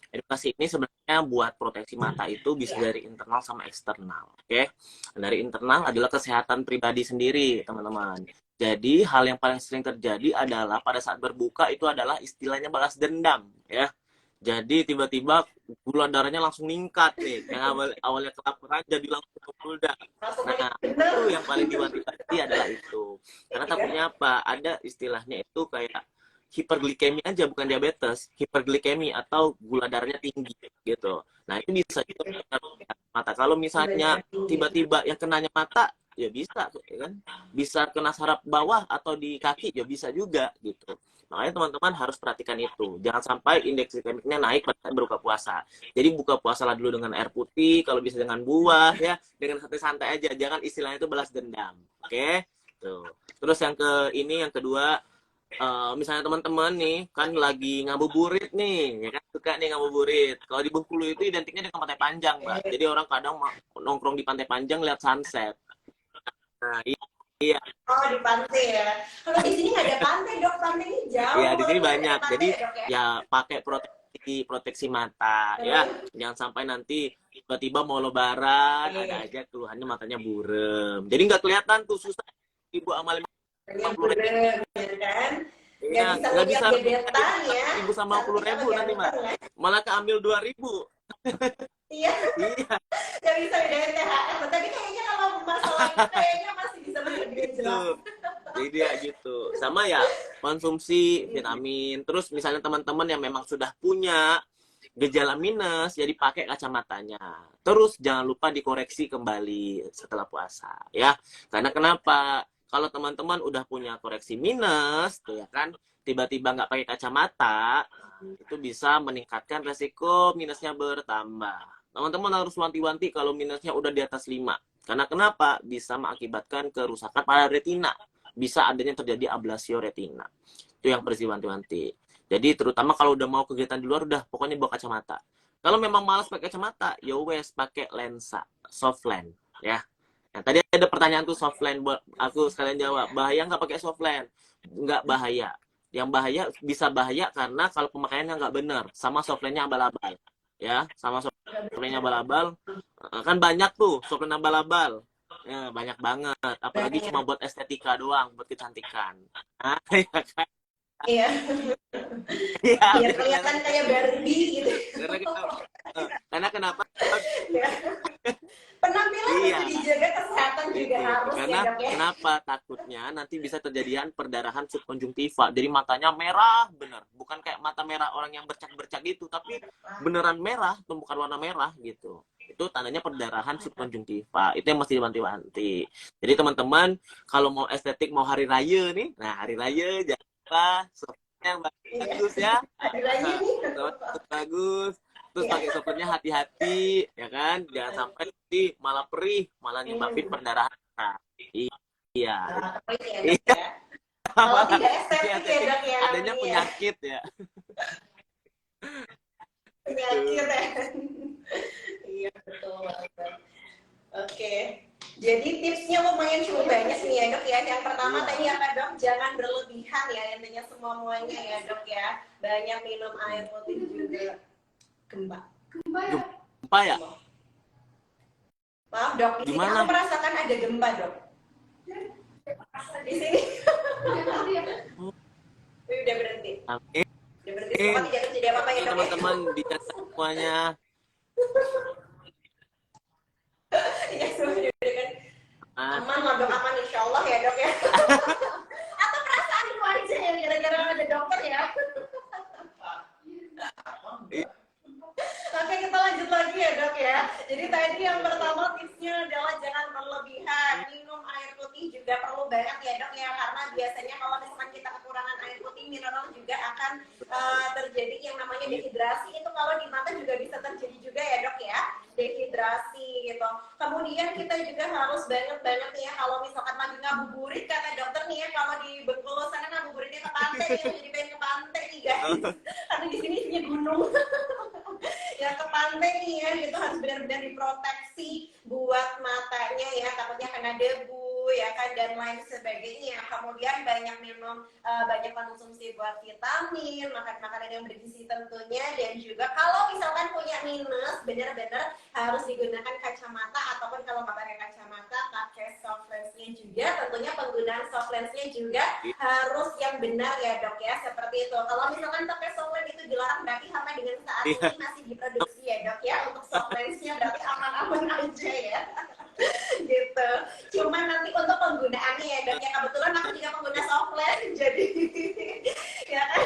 Edukasi ini sebenarnya buat proteksi mata itu bisa Ya. dari internal sama eksternal. Oke, dari internal adalah kesehatan pribadi sendiri, teman-teman. Jadi hal yang paling sering terjadi adalah pada saat berbuka itu adalah istilahnya balas dendam, ya. Jadi tiba-tiba gula darahnya langsung meningkat nih, yang awalnya kelaparan jadi langsung meledak. Langsung Nah, bener. itu yang paling diwanti-wanti adalah itu. Karena Ya. takutnya apa? Ada istilahnya itu kayak hiperglikemi aja, bukan diabetes, hiperglikemi atau gula darahnya tinggi gitu. Nah, itu bisa juga mata. Kalau misalnya tiba-tiba yang kenanya mata, ya bisa ya kan? Bisa kena saraf bawah atau di kaki ya bisa juga gitu. Makanya teman-teman harus perhatikan itu. Jangan sampai indeks glikemiknya naik pada saat berbuka puasa. Jadi buka puasalah dulu dengan air putih, kalau bisa dengan buah ya, dengan santai-santai aja. Jangan istilahnya itu balas dendam. Oke? Tuh. Terus yang kedua, misalnya teman-teman nih kan lagi ngabuburit nih, ya kan suka nih ngabuburit. Kalau di Bengkulu itu identiknya dengan pantai panjang, Mbak. Jadi orang kadang nongkrong di pantai panjang lihat sunset. Nah, iya. Oh, di pantai ya. Kalau di sini nggak ada pantai, Dok. Pantai ini jauh. Iya, di sini banyak. Pantai, Jadi ya, Dok, ya? ya pakai proteksi mata ya. Jangan sampai nanti tiba-tiba mau lebaran ada aja keluhannya matanya burem. Jadi nggak kelihatan tuh, susah ibu amal 50.000. Ya kan? Iya, Nggak bisa gebetan ya. Ibu sama 50.000 nanti mah. Malah keambil 2.000. Iya. Iya. Nggak bisa bedain THR. Tapi kayaknya kalau masalah itu kayaknya masih bisa bedain jelas. Jadi ya gitu. Sama ya konsumsi vitamin. Terus misalnya teman-teman yang memang sudah punya gejala minus, jadi pakai kacamatanya. Terus jangan lupa dikoreksi kembali setelah puasa ya. Karena kenapa? Kalau teman-teman udah punya koreksi minus, tuh ya kan, tiba-tiba nggak pakai kacamata, itu bisa meningkatkan resiko minusnya bertambah. Teman-teman harus wanti-wanti kalau minusnya udah di atas 5. Karena kenapa? Bisa mengakibatkan kerusakan pada retina. Bisa adanya terjadi ablasio retina. Itu yang perlu diwanti-wanti. Jadi terutama kalau udah mau kegiatan di luar, udah pokoknya bawa kacamata. Kalau memang malas pakai kacamata, ya wes pakai lensa, soft lens ya. Nah, tadi ada pertanyaan tuh soft lens, buat aku sekalian jawab. Bahaya nggak pakai soft lens? Nggak bahaya. Yang bahaya bisa bahaya karena kalau pemakaiannya nggak benar, sama soft lens-nya abal-abal. Ya, sama soft lens-nya abal-abal. Kan banyak tuh soft lens abal-abal. Ya, banyak banget. Apalagi cuma buat estetika doang, buat kecantikan. Nah, ya kan? Iya. Iya, Biar kelihatan kayak Barbie gitu. Karena kenapa? Penampilan Iya. itu dijaga, kesehatan juga harus Karena ya, Dok, ya. kenapa? Takutnya nanti bisa terjadian perdarahan subkonjungtiva. Jadi matanya merah bener, bukan kayak mata merah orang yang bercak-bercak gitu, tapi beneran merah, tuh bukan warna merah gitu. Itu tandanya perdarahan subkonjungtiva. Itu yang mesti diwanti-wanti. Jadi teman-teman, kalau mau estetik, mau hari raya nih, nah hari raya jangan lupa sopnya yang bagus ya. Hari raya nih. Bagus. Terus pakai sopirnya hati-hati, ya kan? Jangan sampai nanti malah perih, malah nyebabin perdarahan. Nah, iya. Iya. Kalau tidak estetik ya, Dok, ya. Adanya penyakit ya. Penyakit ya. Iya, betul. Oke. Jadi tipsnya lumayan cukup banyak nih ya, Dok, ya. Yang pertama tadi apa, Dok? Jangan berlebihan ya, intinya semuanya ya, Dok, ya. Banyak minum air putih juga. Gempa ya? Maaf, Dok, di sini aku merasakan ada gempa, Dok. Di sini. Udah berhenti. Amin. Udah berhenti, semua tidak terjadi apa-apa ya, Dok. Teman-teman dicatat semuanya. Iya, semuanya udah kan. Aman lah, Dok, aman insya Allah ya, Dok, ya. Atau perasaanku aja ya, gara-gara ada dokter ya. Oke, kita lanjut lagi ya, Dok, ya. Jadi tadi yang pertama tipsnya adalah jangan berlebihan. Minum air putih juga perlu banget ya, Dok, ya. Karena biasanya kalau misalkan kita kekurangan air putih, mineral juga akan terjadi yang namanya dehidrasi. Itu kalau di mata juga bisa terjadi juga ya, Dok, ya. Dehidrasi gitu. Kemudian kita juga harus banget ya kalau misalkan lagi ngabuburit, kata dokter nih ya, kalau di Bengkulu sana ngabuburitnya ke pantai, ya, jadi pengen ke pantai nih, guys. Karena di sini isinya gunung. Ya ke pantai nih ya, gitu harus benar-benar diproteksi buat matanya ya, takutnya kena debu ya kan, dan lain sebagainya. Kemudian banyak minum, banyak konsumsi buat vitamin, makan makanan yang bergizi tentunya, dan juga kalau misalkan punya minus, benar-benar harus digunakan kacamata, ataupun kalau nggak pakai kacamata, pakai soft lens-nya juga. Tentunya penggunaan soft lens-nya juga harus yang benar ya, Dok, ya, seperti itu. Kalau misalkan pakai soft lens itu dilarang, berarti sampai dengan saat ini masih diproduksi ya, Dok, ya. Untuk soft lens-nya berarti aman-aman aja ya. Gitu. Cuma nanti untuk penggunaannya ya, Dok, ya, kebetulan aku juga pengguna soft lens, jadi ya kan.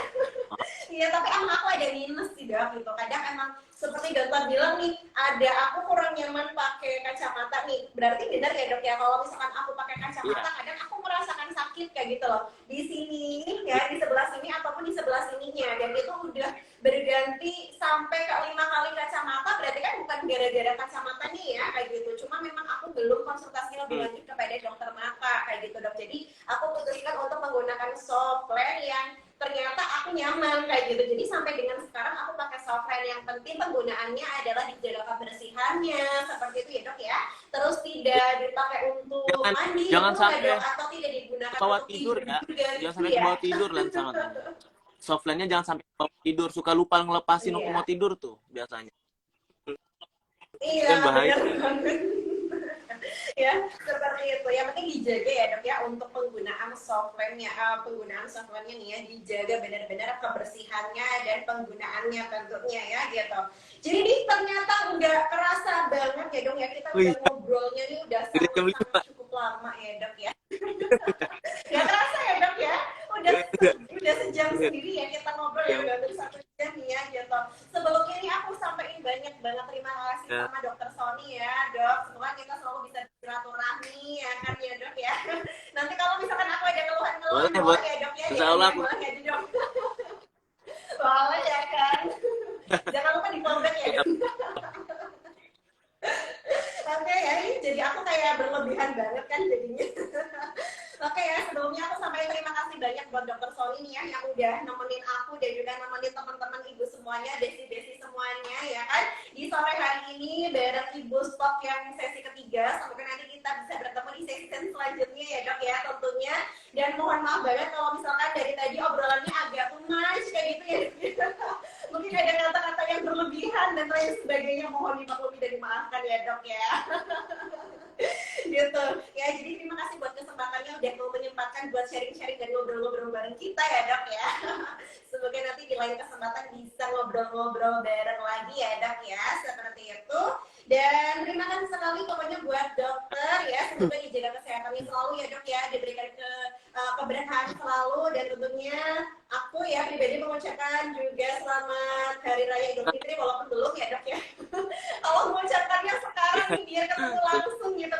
Iya, tapi emang aku ada ada minus sih dok gitu. Kadang emang seperti dokter bilang nih, ada aku kurang nyaman pakai kacamata nih. Berarti benar ya dok ya, kalau misalkan aku pakai kacamata, Iya. kadang aku merasakan sakit kayak gitu loh. Di sini ya, di sebelah sini ataupun di sebelah sininya. Dan itu udah berganti sampai ke 5 kali kacamata, berarti kan bukan gara-gara kacamata nih ya kayak gitu. Cuma memang aku belum konsultasi lebih lanjut kepada dokter mata kayak gitu dok. Jadi aku putuskan untuk menggunakan software yang ternyata aku nyaman kayak gitu. Jadi sampai dengan sekarang aku pakai software yang penting penggunaannya adalah dijaga kebersihannya seperti itu ya dok ya. Terus tidak dipakai untuk Jangan mandi jangan itu nggak sampai dok, atau tidak digunakan bawa untuk tidur tidur ya. juga Jangan gitu sampai ke ya. bawah tidur Lensa makanya. Softline-nya jangan sampai ke bawah tidur. Suka lupa ngelepasin waktu mau Iya, tidur tuh biasanya. Itu iya yang bahaya. benar banget. Ya seperti itu, yang penting dijaga ya dok ya untuk penggunaan softwarenya, penggunaan softwarenya nih ya, dijaga benar-benar kebersihannya dan penggunaannya tentunya ya gitu. Jadi nih ternyata udah kerasa banget ya dok ya, kita Oh udah iya, ngobrolnya nih udah udah jam sangat-sangat 5. cukup lama ya dok ya. Gak kerasa ya dok ya, udah udah sejam sendiri ya kita ngobrol ya, udah hampir 1 jam ya gitu. Sebelum ini aku sampaikan banyak banget terima kasih Ya, sama dokter Sony ya dok, semoga kita selalu bisa bersilaturahmi ya kan ya dok ya. Nanti kalau misalkan aku ada keluhan-keluhan boleh, boleh boleh. ya dok ya, Insya Allah DM aku. boleh ya dok. Boleh ya kan, jangan lupa di fallback ya dok. Oke ya, ini jadi aku kayak berlebihan banget kan jadinya. Oke ya, sebelumnya aku sampaikan terima kasih banyak buat dokter Sony nih ya, yang udah nemenin aku dan juga nemenin teman-teman ibu semuanya, desi-desi semuanya ya kan, di sore hari ini bareng Ibu Stop yang sesi ketiga. Semoga nanti kita bisa bertemu di sesi selanjutnya ya dok ya tentunya. Dan mohon maaf banget kalau misalkan dari tadi obrolannya agak much kayak gitu ya. Mungkin ada kata-kata yang berlebihan dan lain sebagainya, mohon dimaklumi dan dimaafkan ya dok ya. Gitu ya, jadi terima kasih buat kesempatannya udah mau menyempatkan buat sharing-sharing dan ngobrol-ngobrol bareng kita ya dok ya. Semoga nanti di lain kesempatan bisa ngobrol-ngobrol bareng lagi ya dok ya, seperti itu. Dan terima kasih sekali pokoknya buat dokter ya, semoga dijaga kesehatannya selalu ya dok ya, diberikan keberkahan selalu. Dan tentunya aku ya pribadi mengucapkan juga selamat Hari Raya Idul Fitri walaupun belum ya dok ya. Kalau mengucapkannya sekarang nih biar ketemu langsung gitu.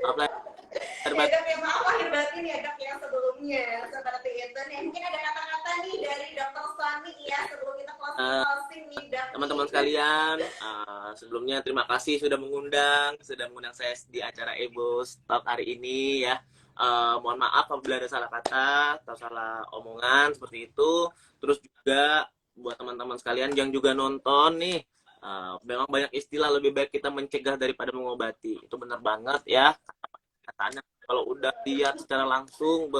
Maaf lah, Ya terbatas. dok ya, maaf lahir batin ya dok ya sebelumnya, seperti itu nih. Mungkin ada kata-kata nih dari dokter Sani ya sebelum kita closing nih dok. Teman-teman sekalian, sebelumnya terima kasih sudah mengundang saya di acara Ebos Talk hari ini ya. Mohon maaf apabila ada salah kata atau salah omongan seperti itu. Terus juga buat teman-teman sekalian yang juga nonton nih, memang banyak istilah lebih baik kita mencegah daripada mengobati. Itu benar banget ya. Katanya kalau udah lihat secara langsung,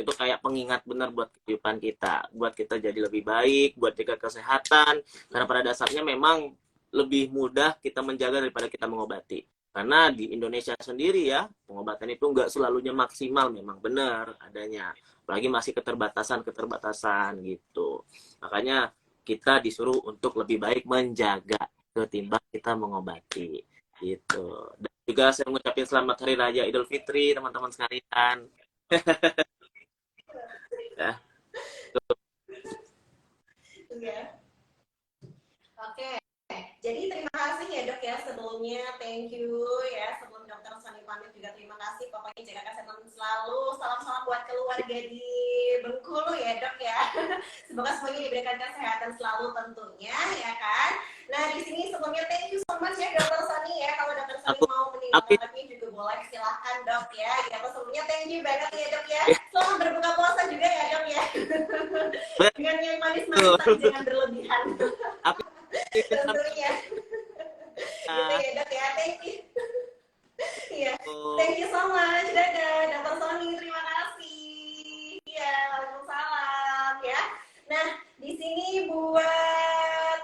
itu kayak pengingat benar buat kehidupan kita, buat kita jadi lebih baik, buat jaga kesehatan. Karena pada dasarnya memang lebih mudah kita menjaga daripada kita mengobati. Karena di Indonesia sendiri ya, pengobatan itu nggak selalunya maksimal, memang benar adanya. Apalagi masih keterbatasan gitu. Makanya kita disuruh untuk lebih baik menjaga ketimbang kita mengobati gitu. Dan juga saya mengucapkan selamat Hari Raya Idul Fitri teman-teman sekalian ya. Iya. Oke. Jadi terima kasih ya dok ya sebelumnya, thank you ya sebelum dokter Sani pamit juga terima kasih, pokoknya jaga kesehatan selalu, salam-salam buat keluarga di Bengkulu ya dok ya. Semoga semuanya diberikan kesehatan selalu tentunya ya kan. Nah di sini sebelumnya thank you so much ya dokter Sani ya, kalau dokter Sani aku mau aku meninggalkan juga boleh silahkan dok ya. Ya sebelumnya thank you banget ya dok ya, selamat berbuka puasa juga ya dok ya. Dengan yang manis-manis tapi jangan berlebihan. aku Tentunya gitu ya dok ya, thank you. Iya, thank you so much, dadah dokter Sony, terima kasih. Iya, waalaikumsalam ya. Nah di sini buat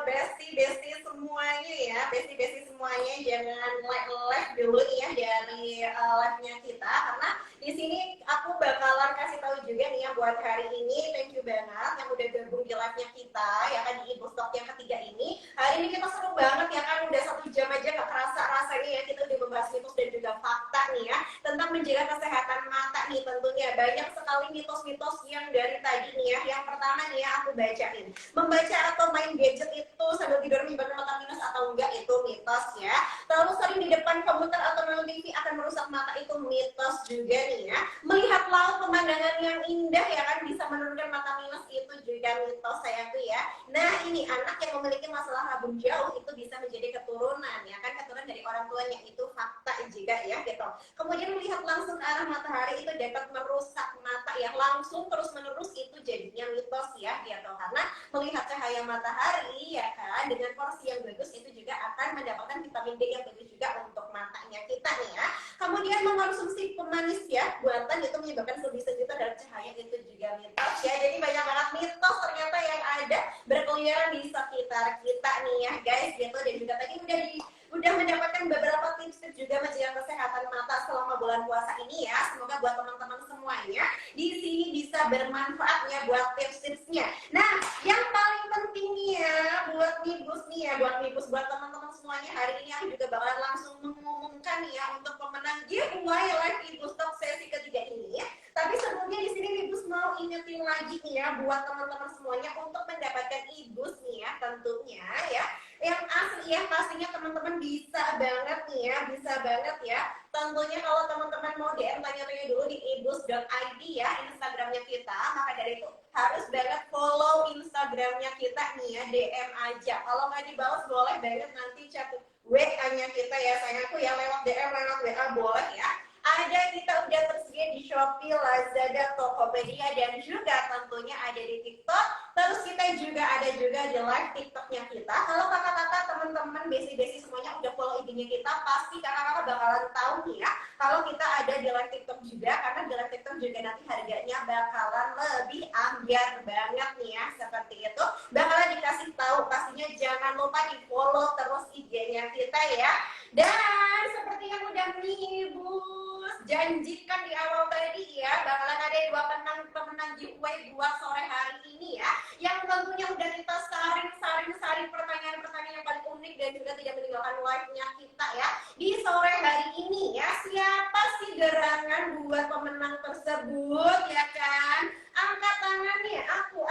besti-besti semuanya ya, besti-besti semuanya jangan like dulu nih ya dari live-nya kita, karena di sini aku bakalan kasih tahu juga nih ya buat hari ini. Thank you banget yang udah gabung di live-nya kita ya kan, di Ibu Stok yang ketiga ini. Hari ini kita seru banget ya kan, udah 1 jam aja gak kerasa rasanya ya, kita udah membahas mitos dan juga fakta nih ya tentang menjaga kesehatan mata nih tentunya banyak sekali mitos-mitos yang dari tadi nih ya. Yang pertama nih ya aku bacain. Membaca atau main gadget itu sambil tidur menyebabkan mata minus atau enggak itu mitos ya. Terlalu sering di depan komputer atau nonton TV akan merusak mata itu mitos juga nih ya. Melihat laut pemandangan yang indah ya kan bisa menurunkan mata minus itu juga mitos sayangku ya. Nah ini anak yang memiliki masalah rabun jauh itu bisa menjadi keturunan ya kan, keturunan dari orang tuanya itu fakta juga ya gitu. Kemudian melihat langsung ke arah matahari itu dapat merusak mata yang langsung terus menerus itu jadinya mitos ya gitu, karena melihat cahaya matahari ya kan dengan porsi yang bagus itu juga akan mendapatkan vitamin D yang bagus juga untuk matanya kita nih ya. Kemudian mengkonsumsi pemanis ya buatan itu menyebabkan sejuta dalam cahaya itu juga mitos ya. Jadi banyak banget mitos ternyata yang ada berkeliaran di sekitar kita nih ya guys gitu. Dan juga tadi udah mendapatkan beberapa tips juga menjaga kesehatan mata selama bulan puasa ini ya. Semoga buat teman-teman semuanya di sini bisa bermanfaat ya buat tips-tipsnya. Nah, yang paling penting nih ya buat Mibus buat teman-teman semuanya, hari ini aku juga bakalan langsung mengumumkan ya untuk pemenang giveaway live Mibus Talk sesi ketiga ini ya. Tapi sebelumnya di sini Mibus mau ingetin lagi nih ya buat teman-teman semuanya untuk mendapatkan Ibus nih ya tentunya ya. Yang asli ya pastinya teman-teman bisa banget nih ya, bisa banget ya. Tentunya kalau teman-teman mau DM tanya-tanya dulu di ibus.id ya Instagramnya kita, maka dari itu harus banget follow Instagramnya kita nih ya, DM aja. Kalau nggak dibalas boleh banget nanti chat WA-nya kita ya sayangku ya, lewat DM lewat WA boleh ya. Ada kita udah tersedia di Shopee, Lazada, Tokopedia dan juga tentunya ada di TikTok. Terus kita juga ada juga di live TikToknya kita. Kalau kakak-kakak, teman-teman, besi-besi semuanya udah follow IG-nya kita, pasti kakak-kakak bakalan tahu nih ya kalau kita ada di live TikTok juga, karena di live TikTok juga nanti harganya bakalan lebih ambiar banget nih ya, seperti itu. Bakalan dikasih tahu, pastinya jangan lupa di follow terus IG-nya kita ya. Dan seperti yang udah Mibus janjikan di awal tadi ya, bakalan ada dua pemenang giveaway buat sore hari ini ya, yang tentunya udah kita saring pertanyaan-pertanyaan yang paling unik dan juga tidak meninggalkan live-nya kita ya di sore hari ini ya. Siapa sih gerangan buat pemenang tersebut ya kan? Angkat tangannya, aku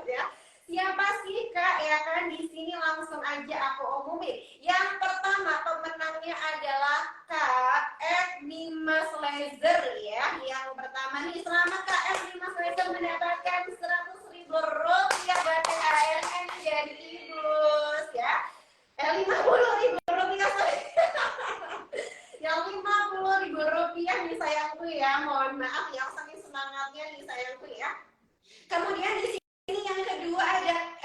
ya. Siapa sih kak ya kan, di sini langsung aja aku umumin. Yang pertama pemenangnya adalah Kak Nimas Laser ya. Yang pertama nih, selamat Kak Nimas Laser mendapatkan 100.000 rupiah buat THR jadi Ibus ya. 50.000 rupiah yang 50.000 rupiah nih sayangku ya. Mohon maaf ya saking semangatnya nih sayangku ya. Kemudian di ini yang kedua ada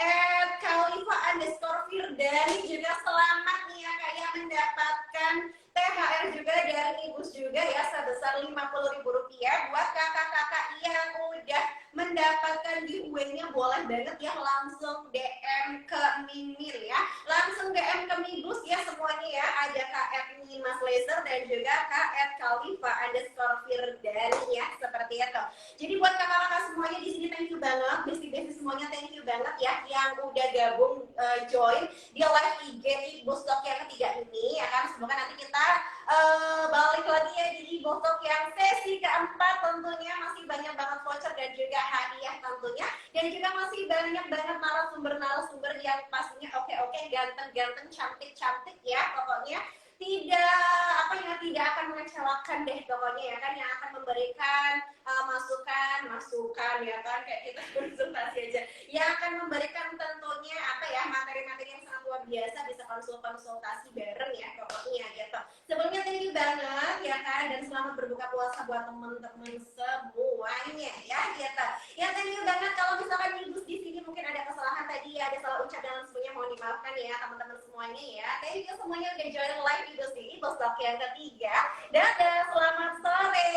@khalifa_firdani juga selamat nih ya kayak mendapatkan THR juga dari Ibus juga ya sebesar 50.000 rupiah. Buat kakak-kakak yang udah mendapatkan giveaway-nya boleh banget ya langsung DM ke Mimin ya, langsung DM ke Mibus ya semuanya ya. Ada Kak Nimas Laser dan juga Kak Khalifa_firdani ya, seperti itu. Jadi buat kakak-kakak semuanya di sini thank you banget, besti-besti semuanya thank you banget ya yang udah gabung join di live IG Ibus Talk yang ketiga ini ya kan. Semoga nanti kita balik lagi ya di Ibus Talk yang sesi keempat, tentunya masih banyak banget voucher dan juga hadiah tentunya, dan juga masih banyak banget narasumber yang pastinya oke, ganteng, cantik ya pokoknya. Tidak akan mengecewakan deh pokoknya ya kan, yang akan memberikan masukan ya kan, kayak kita konsultasi aja, yang akan memberikan tentunya materi-materi yang sangat luar biasa, bisa konsultasi bareng ya pokoknya gitu. Sebelumnya thank you banget ya kan, dan selamat berbuka puasa buat teman-teman semuanya ya gitu. Ya thank you banget. Kalau misalkan Ibus di sini mungkin ada kesalahan tadi ya, ada salah ucap dan semuanya mohon dimaafkan ya teman-teman semuanya ya. Thank you semuanya udah join live Ibus ini Ibus Talk yang ketiga. Dadah, selamat sore.